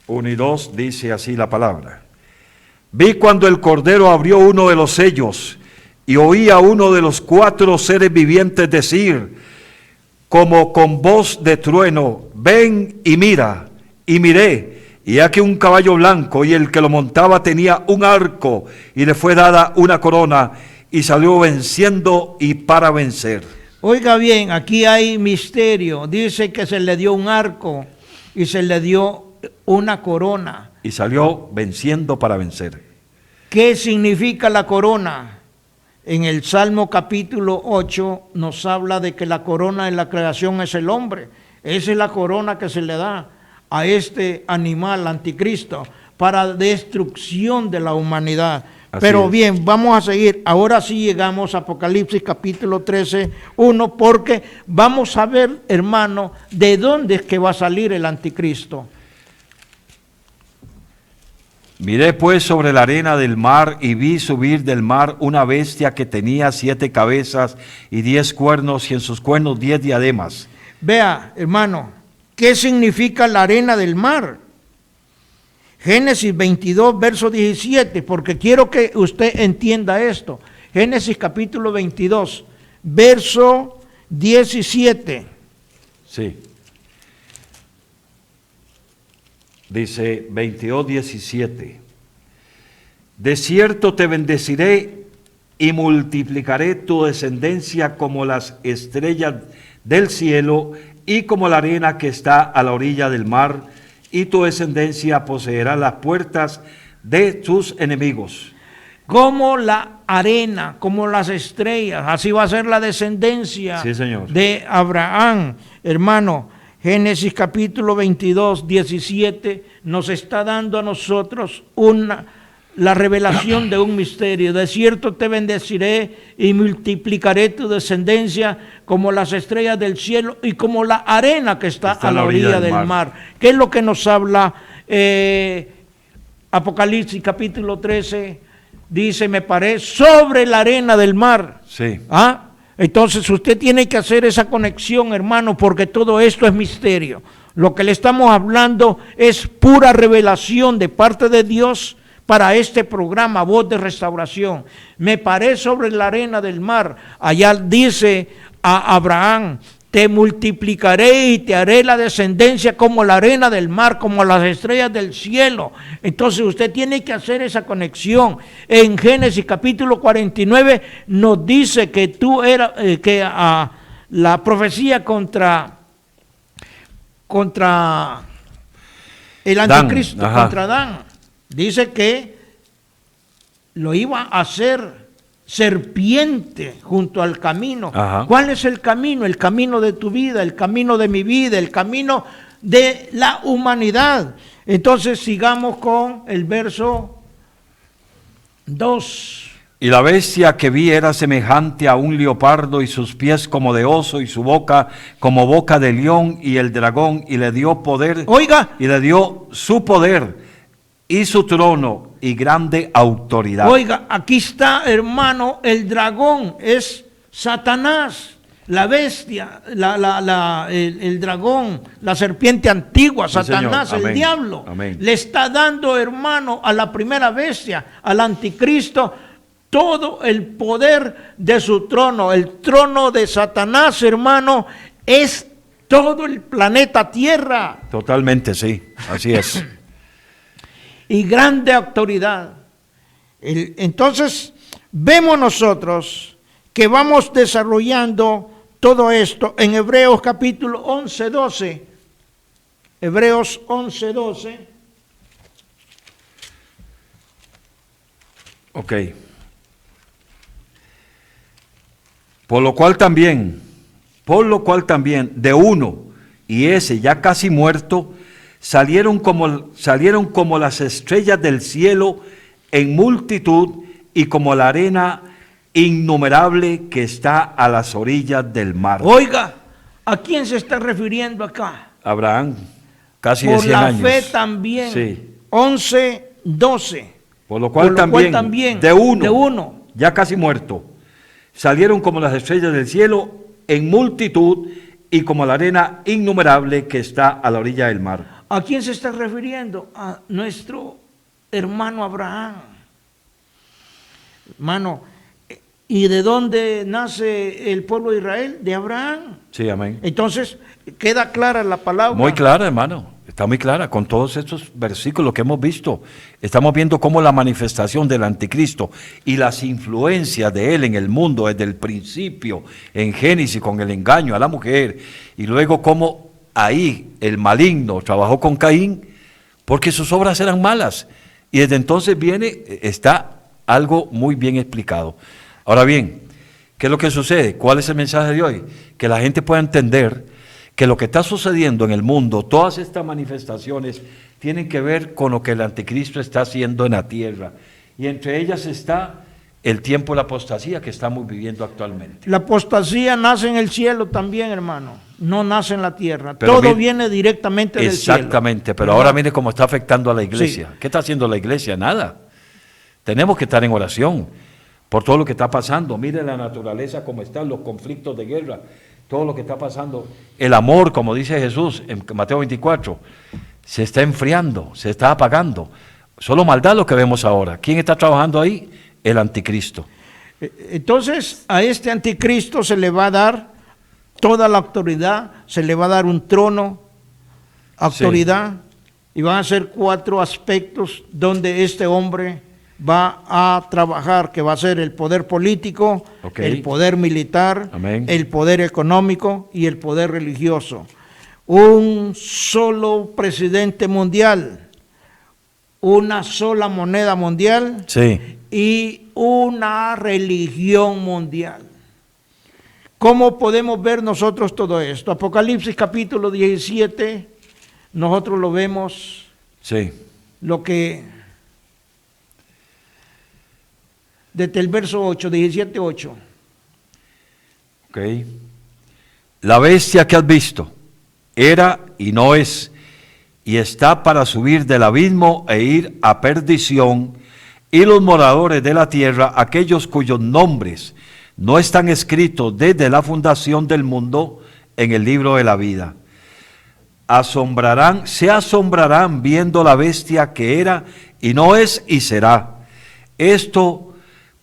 1 y 2 dice así la palabra. Vi cuando el Cordero abrió uno de los sellos, y oí a uno de los 4 seres vivientes decir, como con voz de trueno, ven y mira. Y miré, y aquí un caballo blanco, y el que lo montaba tenía un arco, y le fue dada una corona, y salió venciendo y para vencer. Oiga bien, aquí hay misterio. Dice que se le dio un arco y se le dio una corona. Y salió venciendo para vencer. ¿Qué significa la corona? En el Salmo capítulo 8 nos habla de que la corona de la creación es el hombre. Esa es la corona que se le da a este animal anticristo para destrucción de la humanidad. Pero bien, vamos a seguir. Ahora sí llegamos a Apocalipsis capítulo 13, 1, porque vamos a ver, hermano, de dónde es que va a salir el anticristo. Miré pues sobre la arena del mar y vi subir del mar una bestia que tenía 7 cabezas y 10 cuernos, y en sus cuernos 10 diademas. Vea, hermano, ¿qué significa la arena del mar? Génesis 22, verso 17, porque quiero que usted entienda esto. Génesis capítulo 22, verso 17. Sí. Dice 22:17, de cierto te bendeciré y multiplicaré tu descendencia como las estrellas del cielo y como la arena que está a la orilla del mar, y tu descendencia poseerá las puertas de tus enemigos. Como la arena, como las estrellas, así va a ser la descendencia, sí, señor, de Abraham, hermano. Génesis capítulo 22, 17 nos está dando a nosotros la revelación de un misterio. De cierto te bendeciré y multiplicaré tu descendencia como las estrellas del cielo y como la arena que está a la orilla del mar. ¿Qué es lo que nos habla Apocalipsis capítulo 13? Dice, me paré sobre la arena del mar. Sí. ¿Ah? Entonces usted tiene que hacer esa conexión, hermano, porque todo esto es misterio. Lo que le estamos hablando es pura revelación de parte de Dios para este programa, Voz de Restauración. Me paré sobre la arena del mar. Allá dice a Abraham, te multiplicaré y te haré la descendencia como la arena del mar, como las estrellas del cielo. Entonces usted tiene que hacer esa conexión. En Génesis capítulo 49 nos dice que la profecía contra el anticristo, contra Adán, dice que lo iba a hacer serpiente junto al camino. Ajá. ¿Cuál es el camino? El camino de tu vida, el camino de mi vida, el camino de la humanidad. Entonces sigamos con el verso 2. Y la bestia que vi era semejante a un leopardo, y sus pies como de oso, y su boca como boca de león, y el dragón, y le dio poder. Oiga. Y le dio su poder y su trono y grande autoridad. Oiga, aquí está, hermano, el dragón es Satanás, la bestia, el dragón, la serpiente antigua, sí, Satanás, señor. El diablo. Amén. Le está dando, hermano, a la primera bestia, al anticristo, todo el poder de su trono. El trono de Satanás, hermano, es todo el planeta Tierra. Totalmente, sí, así es. Y grande autoridad. Entonces, vemos nosotros que vamos desarrollando todo esto en Hebreos capítulo 11, 12. Hebreos 11, 12. Ok. Por lo cual también, de uno, y ese ya casi muerto, salieron como las estrellas del cielo en multitud y como la arena innumerable que está a las orillas del mar. Oiga, ¿a quién se está refiriendo acá? Abraham, casi de Por 100 la años. fe también. Sí. 11, 12. Por lo cual también, de uno, ya casi muerto, salieron como las estrellas del cielo en multitud y como la arena innumerable que está a la orilla del mar. ¿A quién se está refiriendo? A nuestro hermano Abraham. Hermano, ¿y de dónde nace el pueblo de Israel? De Abraham. Sí, amén. Entonces, queda clara la palabra. Muy clara, hermano. Está muy clara con todos estos versículos que hemos visto. Estamos viendo cómo la manifestación del anticristo y las influencias de él en el mundo desde el principio, en Génesis, con el engaño a la mujer, y luego cómo ahí el maligno trabajó con Caín, porque sus obras eran malas. Y desde entonces está algo muy bien explicado. Ahora bien, ¿qué es lo que sucede? ¿Cuál es el mensaje de hoy? Que la gente pueda entender que lo que está sucediendo en el mundo, todas estas manifestaciones, tienen que ver con lo que el anticristo está haciendo en la tierra. Y entre ellas está el tiempo de la apostasía que estamos viviendo actualmente. La apostasía nace en el cielo también, hermano. No nace en la tierra. Pero todo viene directamente del cielo. Exactamente, pero ahora mire cómo está afectando a la iglesia. Sí. ¿Qué está haciendo la iglesia? Nada. Tenemos que estar en oración por todo lo que está pasando. Mire la naturaleza como están, los conflictos de guerra, todo lo que está pasando. El amor, como dice Jesús en Mateo 24, se está enfriando, se está apagando. Solo maldad lo que vemos ahora. ¿Quién está trabajando ahí? El anticristo. Entonces, a este anticristo se le va a dar toda la autoridad, se le va a dar un trono, autoridad, sí. Y van a ser 4 aspectos donde este hombre va a trabajar, que va a ser el poder político, el poder militar, amén, el poder económico y el poder religioso. Un solo presidente mundial, una sola moneda mundial, sí, y una religión mundial. ¿Cómo podemos ver nosotros todo esto? Apocalipsis capítulo 17, nosotros lo vemos, sí, lo que, desde el verso 8, 17:8. Ok. La bestia que has visto era y no es, y está para subir del abismo e ir a perdición, y los moradores de la tierra, aquellos cuyos nombres no están escritos desde la fundación del mundo en el libro de la vida. Se asombrarán viendo la bestia que era y no es y será. Esto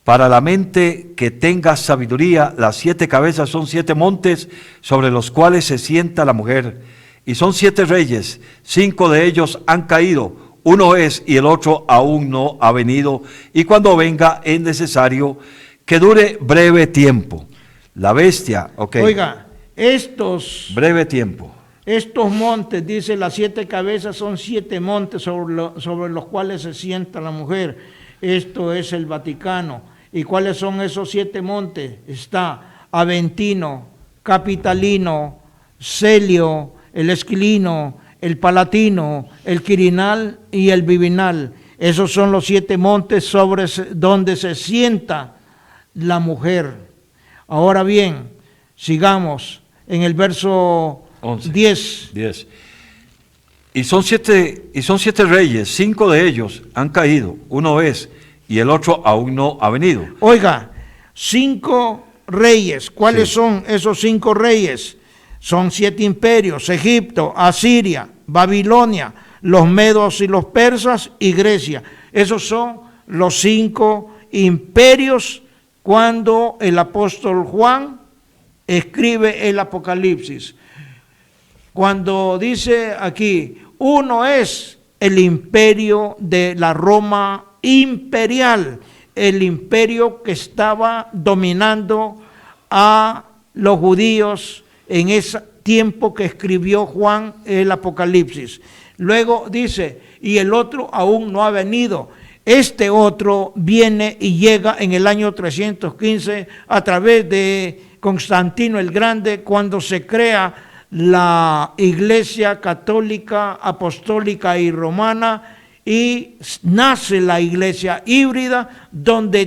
para la mente que tenga sabiduría. Las 7 cabezas son 7 montes sobre los cuales se sienta la mujer, y son 7 reyes, 5 de ellos han caído, uno es y el otro aún no ha venido, y cuando venga es necesario que dure breve tiempo. La bestia, Oiga, breve tiempo. Estos montes, dice, las 7 cabezas son 7 montes sobre los cuales se sienta la mujer. Esto es el Vaticano. ¿Y cuáles son esos 7 montes? Está Aventino, Capitalino, Celio, el Esquilino, el Palatino, el Quirinal y el Vivinal. Esos son los 7 montes sobre donde se sienta la mujer. Ahora bien, sigamos en el verso 11, 10. Y son siete reyes, 5 de ellos han caído, uno es y el otro aún no ha venido. Oiga, 5 reyes. ¿Cuáles son esos 5 reyes? Son 7 imperios: Egipto, Asiria, Babilonia, los medos y los persas y Grecia. Esos son los 5 imperios cuando el apóstol Juan escribe el Apocalipsis. Cuando dice aquí, uno es el imperio de la Roma imperial, el imperio que estaba dominando a los judíos en ese tiempo que escribió Juan el Apocalipsis. Luego dice, y el otro aún no ha venido. Este otro viene y llega en el año 315 a través de Constantino el Grande, cuando se crea la Iglesia Católica, Apostólica y Romana, y nace la Iglesia híbrida, donde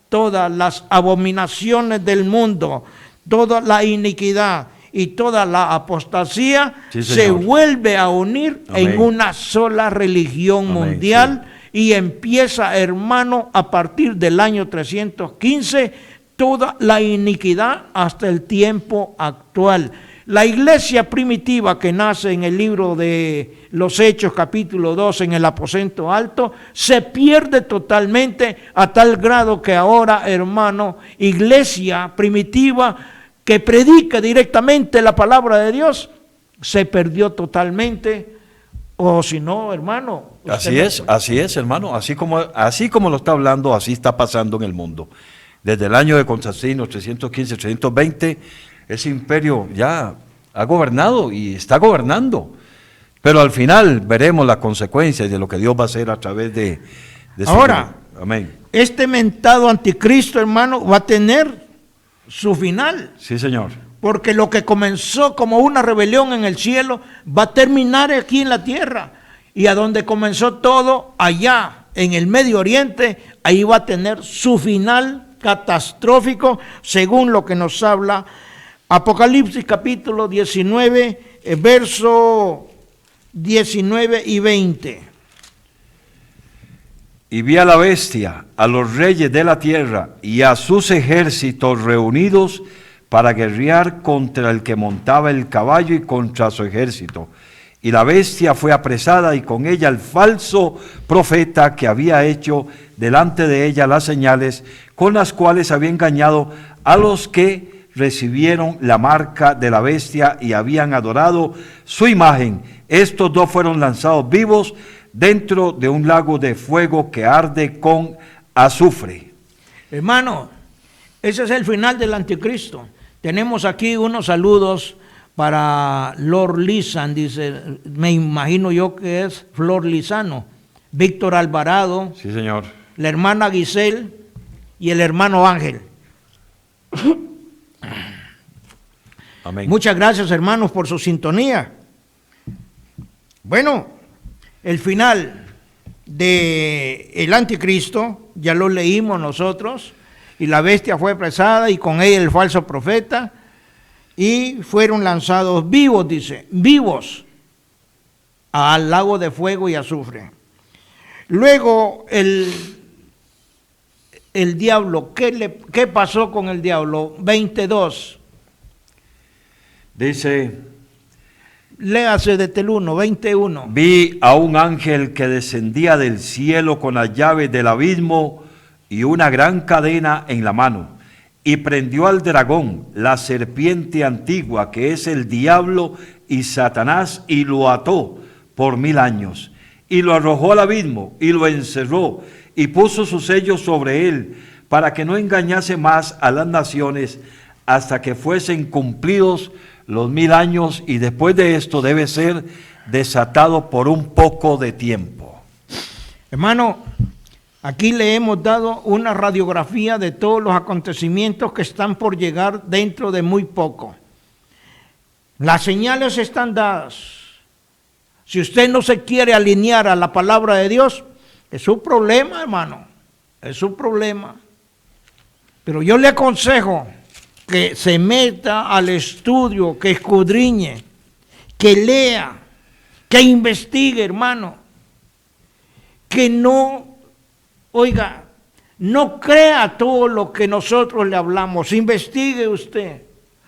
todas las abominaciones del mundo, toda la iniquidad y toda la apostasía se vuelve a unir en una sola religión mundial. Y empieza, hermano, a partir del año 315, toda la iniquidad hasta el tiempo actual. La iglesia primitiva que nace en el libro de los Hechos, capítulo 2, en el aposento alto, se pierde totalmente, a tal grado que ahora, hermano, iglesia primitiva que predica directamente la palabra de Dios, se perdió totalmente. O si no, hermano. Así es, hermano. Así como lo está hablando, así está pasando en el mundo. Desde el año de Constantino, 315, 320, ese imperio ya ha gobernado y está gobernando. Pero al final veremos las consecuencias de lo que Dios va a hacer a través de su Ahora, amén. Este mentado anticristo, hermano, va a tener su final. Sí, Señor. Porque lo que comenzó como una rebelión en el cielo va a terminar aquí en la tierra. Y a donde comenzó todo, allá en el Medio Oriente, ahí va a tener su final catastrófico, según lo que nos habla Apocalipsis capítulo 19, verso 19 y 20. Y vi a la bestia, a los reyes de la tierra y a sus ejércitos reunidos para guerrear contra el que montaba el caballo y contra su ejército. Y la bestia fue apresada y con ella el falso profeta que había hecho delante de ella las señales con las cuales había engañado a los que recibieron la marca de la bestia y habían adorado su imagen. Estos dos fueron lanzados vivos dentro de un lago de fuego que arde con azufre. Hermano, ese es el final del anticristo. Tenemos aquí unos saludos para Lord Lisan, dice, me imagino yo que es Flor Lizano, Víctor Alvarado, sí, señor, la hermana Giselle y el hermano Ángel. Amén. Muchas gracias, hermanos, por su sintonía. Bueno, el final del anticristo ya lo leímos nosotros, y la bestia fue apresada y con ella el falso profeta, y fueron lanzados vivos, dice, vivos al lago de fuego y azufre. Luego el diablo, ¿qué pasó con el diablo? 22. Dice, léase desde el 1, 21. Vi a un ángel que descendía del cielo con las llaves del abismo y una gran cadena en la mano, y prendió al dragón, la serpiente antigua, que es el diablo y Satanás, y lo ató por 1000 años, y lo arrojó al abismo, y lo encerró, y puso su sello sobre él, para que no engañase más a las naciones, hasta que fuesen cumplidos los 1000 años, y después de esto debe ser desatado por un poco de tiempo. Hermano, aquí le hemos dado una radiografía de todos los acontecimientos que están por llegar dentro de muy poco. Las señales están dadas. Si usted no se quiere alinear a la palabra de Dios, es su problema, hermano, es su problema. Pero yo le aconsejo que se meta al estudio, que escudriñe, que lea, que investigue, hermano, que no, oiga, no crea todo lo que nosotros le hablamos, investigue usted.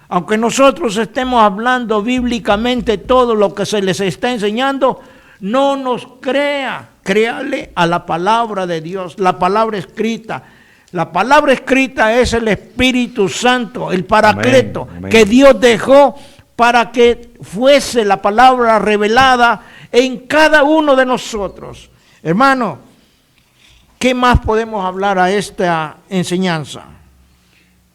Aunque nosotros estemos hablando bíblicamente todo lo que se les está enseñando, no nos crea créale a la palabra de Dios, la palabra escrita. La palabra escrita es el Espíritu Santo, el Paracleto, Amén, amén. que Dios dejó para que fuese la palabra revelada en cada uno de nosotros. Hermano, ¿qué más podemos hablar a esta enseñanza?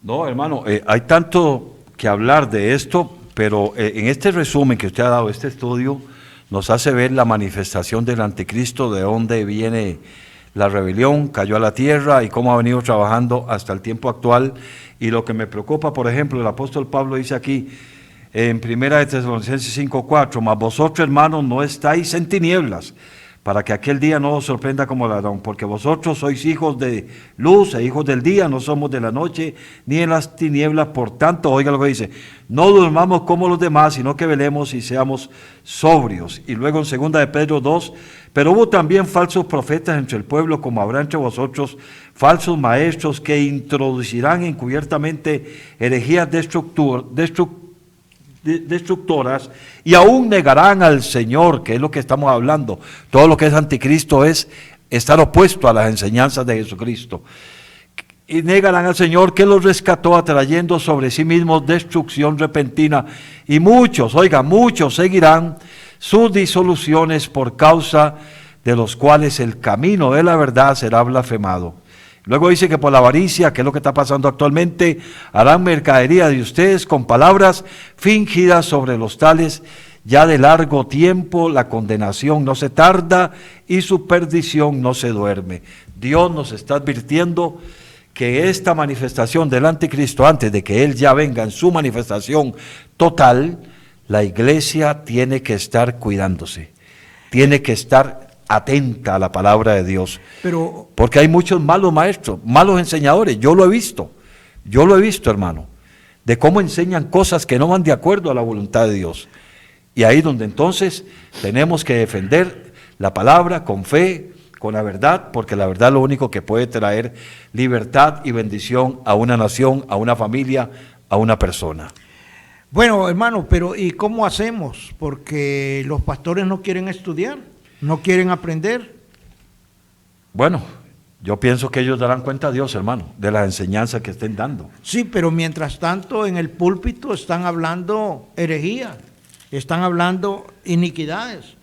No, hermano, hay tanto que hablar de esto, pero en este resumen que usted ha dado, este estudio, nos hace ver la manifestación del anticristo, de dónde viene la rebelión, cayó a la tierra y cómo ha venido trabajando hasta el tiempo actual. Y lo que me preocupa, por ejemplo, el apóstol Pablo dice aquí, en 1 Tesalonicenses 5:4, mas vosotros, hermanos, no estáis en tinieblas, para que aquel día no os sorprenda como ladrón, porque vosotros sois hijos de luz e hijos del día, no somos de la noche ni en las tinieblas. Por tanto, oiga lo que dice, no durmamos como los demás, sino que velemos y seamos sobrios. Y luego en 2 de Pedro 2, pero hubo también falsos profetas entre el pueblo, como habrá entre vosotros falsos maestros, que introducirán encubiertamente herejías destructoras, y aún negarán al Señor, que es lo que estamos hablando. Todo lo que es anticristo es estar opuesto a las enseñanzas de Jesucristo. Y negarán al Señor, que los rescató, atrayendo sobre sí mismos destrucción repentina. Y muchos seguirán sus disoluciones, por causa de los cuales el camino de la verdad será blasfemado. Luego dice que por la avaricia, que es lo que está pasando actualmente, harán mercadería de ustedes con palabras fingidas. Sobre los tales ya de largo tiempo la condenación no se tarda y su perdición no se duerme. Dios nos está advirtiendo que esta manifestación del anticristo, antes de que Él ya venga en su manifestación total, la iglesia tiene que estar cuidándose, tiene que estar atenta a la palabra de Dios, porque hay muchos malos maestros, malos enseñadores. Yo lo he visto, hermano, de cómo enseñan cosas que no van de acuerdo a la voluntad de Dios. Y ahí donde entonces tenemos que defender la palabra con fe, con la verdad, porque la verdad es lo único que puede traer libertad y bendición a una nación, a una familia, a una persona. Bueno, hermano, pero ¿y cómo hacemos? Porque los pastores no quieren estudiar, no quieren aprender. Bueno, yo pienso que ellos darán cuenta a Dios, hermano, de las enseñanzas que estén dando. Sí, pero mientras tanto en el púlpito están hablando herejía, están hablando iniquidades.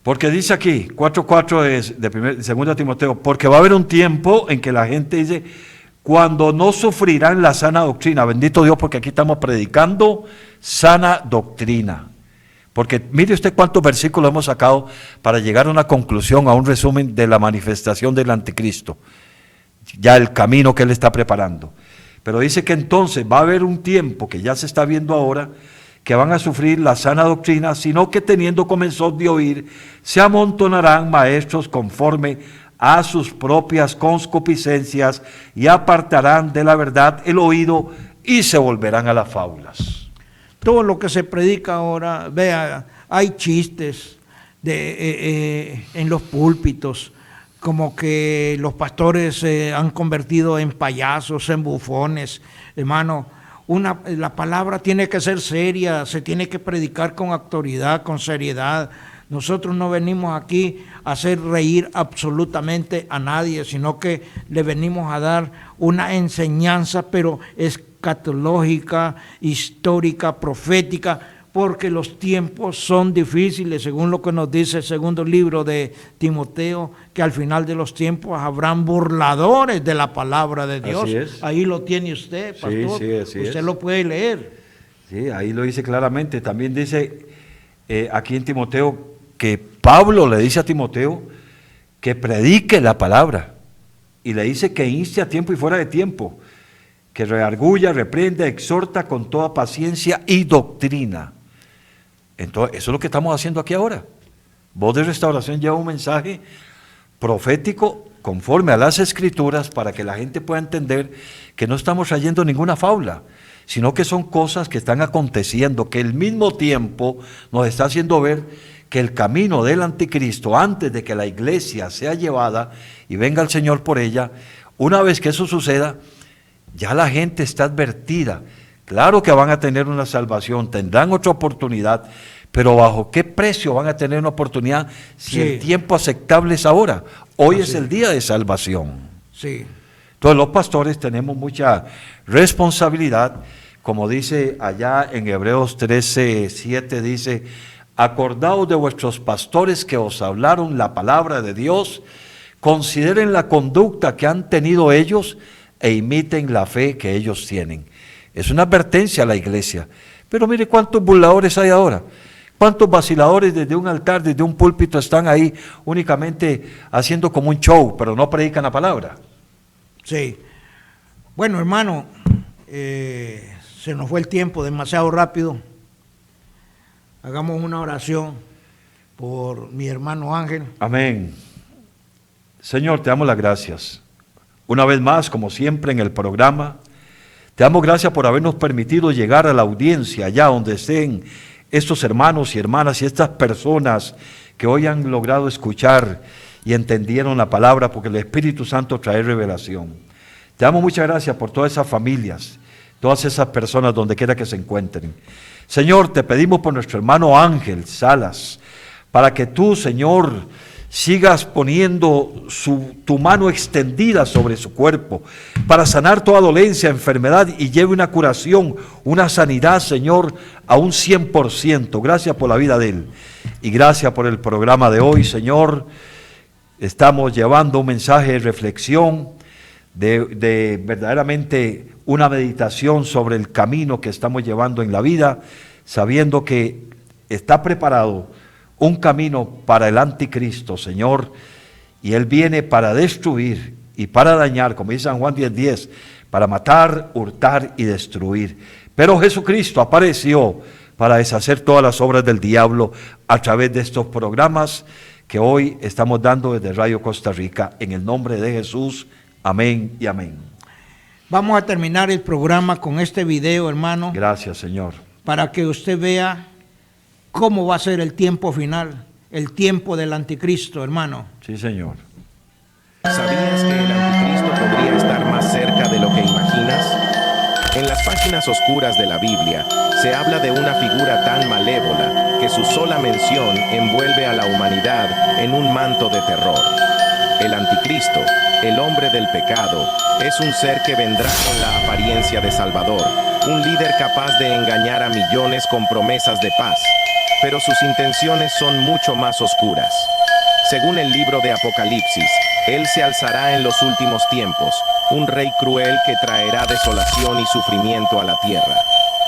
Porque dice aquí, 4:4 es de 2 Timoteo, porque va a haber un tiempo en que la gente dice, cuando no sufrirán la sana doctrina. Bendito Dios, porque aquí estamos predicando sana doctrina. Porque mire usted cuántos versículos hemos sacado para llegar a una conclusión, a un resumen de la manifestación del anticristo. Ya el camino que él está preparando. Pero dice que entonces va a haber un tiempo, que ya se está viendo ahora, que van a sufrir la sana doctrina, sino que teniendo comenzó de oír, se amontonarán maestros conforme a sus propias concupiscencias, y apartarán de la verdad el oído y se volverán a las fábulas. Todo lo que se predica ahora, vea, hay chistes en los púlpitos, como que los pastores se han convertido en payasos, en bufones. Hermano, la palabra tiene que ser seria, se tiene que predicar con autoridad, con seriedad. Nosotros no venimos aquí a hacer reír absolutamente a nadie, sino que le venimos a dar una enseñanza, pero escatológica, histórica, profética, porque los tiempos son difíciles, según lo que nos dice el segundo libro de Timoteo, que al final de los tiempos habrán burladores de la palabra de Dios. Así es. Ahí lo tiene usted, pastor. Sí, así usted es. lo puede leer. Sí, ahí lo dice claramente. También dice aquí en Timoteo, que Pablo le dice a Timoteo que predique la palabra, y le dice que inste a tiempo y fuera de tiempo, que redarguya, reprenda, exhorta con toda paciencia y doctrina. Entonces, eso es lo que estamos haciendo aquí ahora. Voz de Restauración lleva un mensaje profético conforme a las Escrituras, para que la gente pueda entender que no estamos trayendo ninguna fábula, sino que son cosas que están aconteciendo, que al mismo tiempo nos está haciendo ver que el camino del anticristo, antes de que la iglesia sea llevada y venga el Señor por ella, una vez que eso suceda, ya la gente está advertida. Claro que van a tener una salvación, tendrán otra oportunidad, pero ¿bajo qué precio van a tener una oportunidad si Sí. el tiempo aceptable es ahora? Hoy es Así. el día de salvación. Sí. Entonces los pastores tenemos mucha responsabilidad, como dice allá en Hebreos 13:7, dice: acordaos de vuestros pastores que os hablaron la palabra de Dios, consideren la conducta que han tenido ellos e imiten la fe que ellos tienen. Es una advertencia a la iglesia. Pero mire cuántos burladores hay ahora. ¿Cuántos vaciladores desde un altar, desde un púlpito están ahí únicamente haciendo como un show, pero no predican la palabra? Sí. Bueno, hermano, se nos fue el tiempo demasiado rápido. Hagamos una oración por mi hermano Ángel. Amén. Señor, te damos las gracias. Una vez más, como siempre en el programa, te damos gracias por habernos permitido llegar a la audiencia, allá donde estén estos hermanos y hermanas y estas personas que hoy han logrado escuchar y entendieron la palabra, porque el Espíritu Santo trae revelación. Te damos muchas gracias por todas esas familias, todas esas personas donde quiera que se encuentren. Señor, te pedimos por nuestro hermano Ángel Salas, para que tú, Señor, sigas poniendo tu mano extendida sobre su cuerpo, para sanar toda dolencia, enfermedad, y lleve una curación, una sanidad, Señor, a un 100%. Gracias por la vida de él, y gracias por el programa de hoy, Señor. Estamos llevando un mensaje de reflexión, de verdaderamente una meditación sobre el camino que estamos llevando en la vida, sabiendo que está preparado un camino para el anticristo, Señor, y Él viene para destruir y para dañar, como dice San Juan 10:10, para matar, hurtar y destruir. Pero Jesucristo apareció para deshacer todas las obras del diablo a través de estos programas que hoy estamos dando desde Radio Costa Rica. En el nombre de Jesús, amén y amén. Vamos a terminar el programa con este video, hermano, Gracias, Señor. para que usted vea cómo va a ser el tiempo final, el tiempo del anticristo, hermano. Sí, Señor. ¿Sabías que el anticristo podría estar más cerca de lo que imaginas? En las páginas oscuras de la Biblia se habla de una figura tan malévola que su sola mención envuelve a la humanidad en un manto de terror. El anticristo, el hombre del pecado, es un ser que vendrá con la apariencia de Salvador, un líder capaz de engañar a millones con promesas de paz, pero sus intenciones son mucho más oscuras. Según el libro de Apocalipsis, él se alzará en los últimos tiempos, un rey cruel que traerá desolación y sufrimiento a la tierra.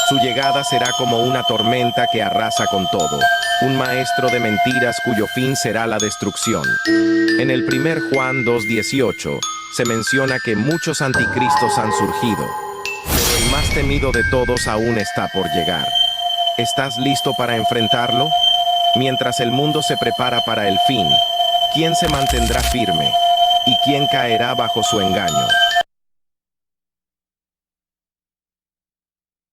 Su llegada será como una tormenta que arrasa con todo, un maestro de mentiras cuyo fin será la destrucción. En el 1 Juan 2:18 se menciona que muchos anticristos han surgido, pero el más temido de todos aún está por llegar. ¿Estás listo para enfrentarlo? Mientras el mundo se prepara para el fin, ¿quién se mantendrá firme? ¿Y quién caerá bajo su engaño?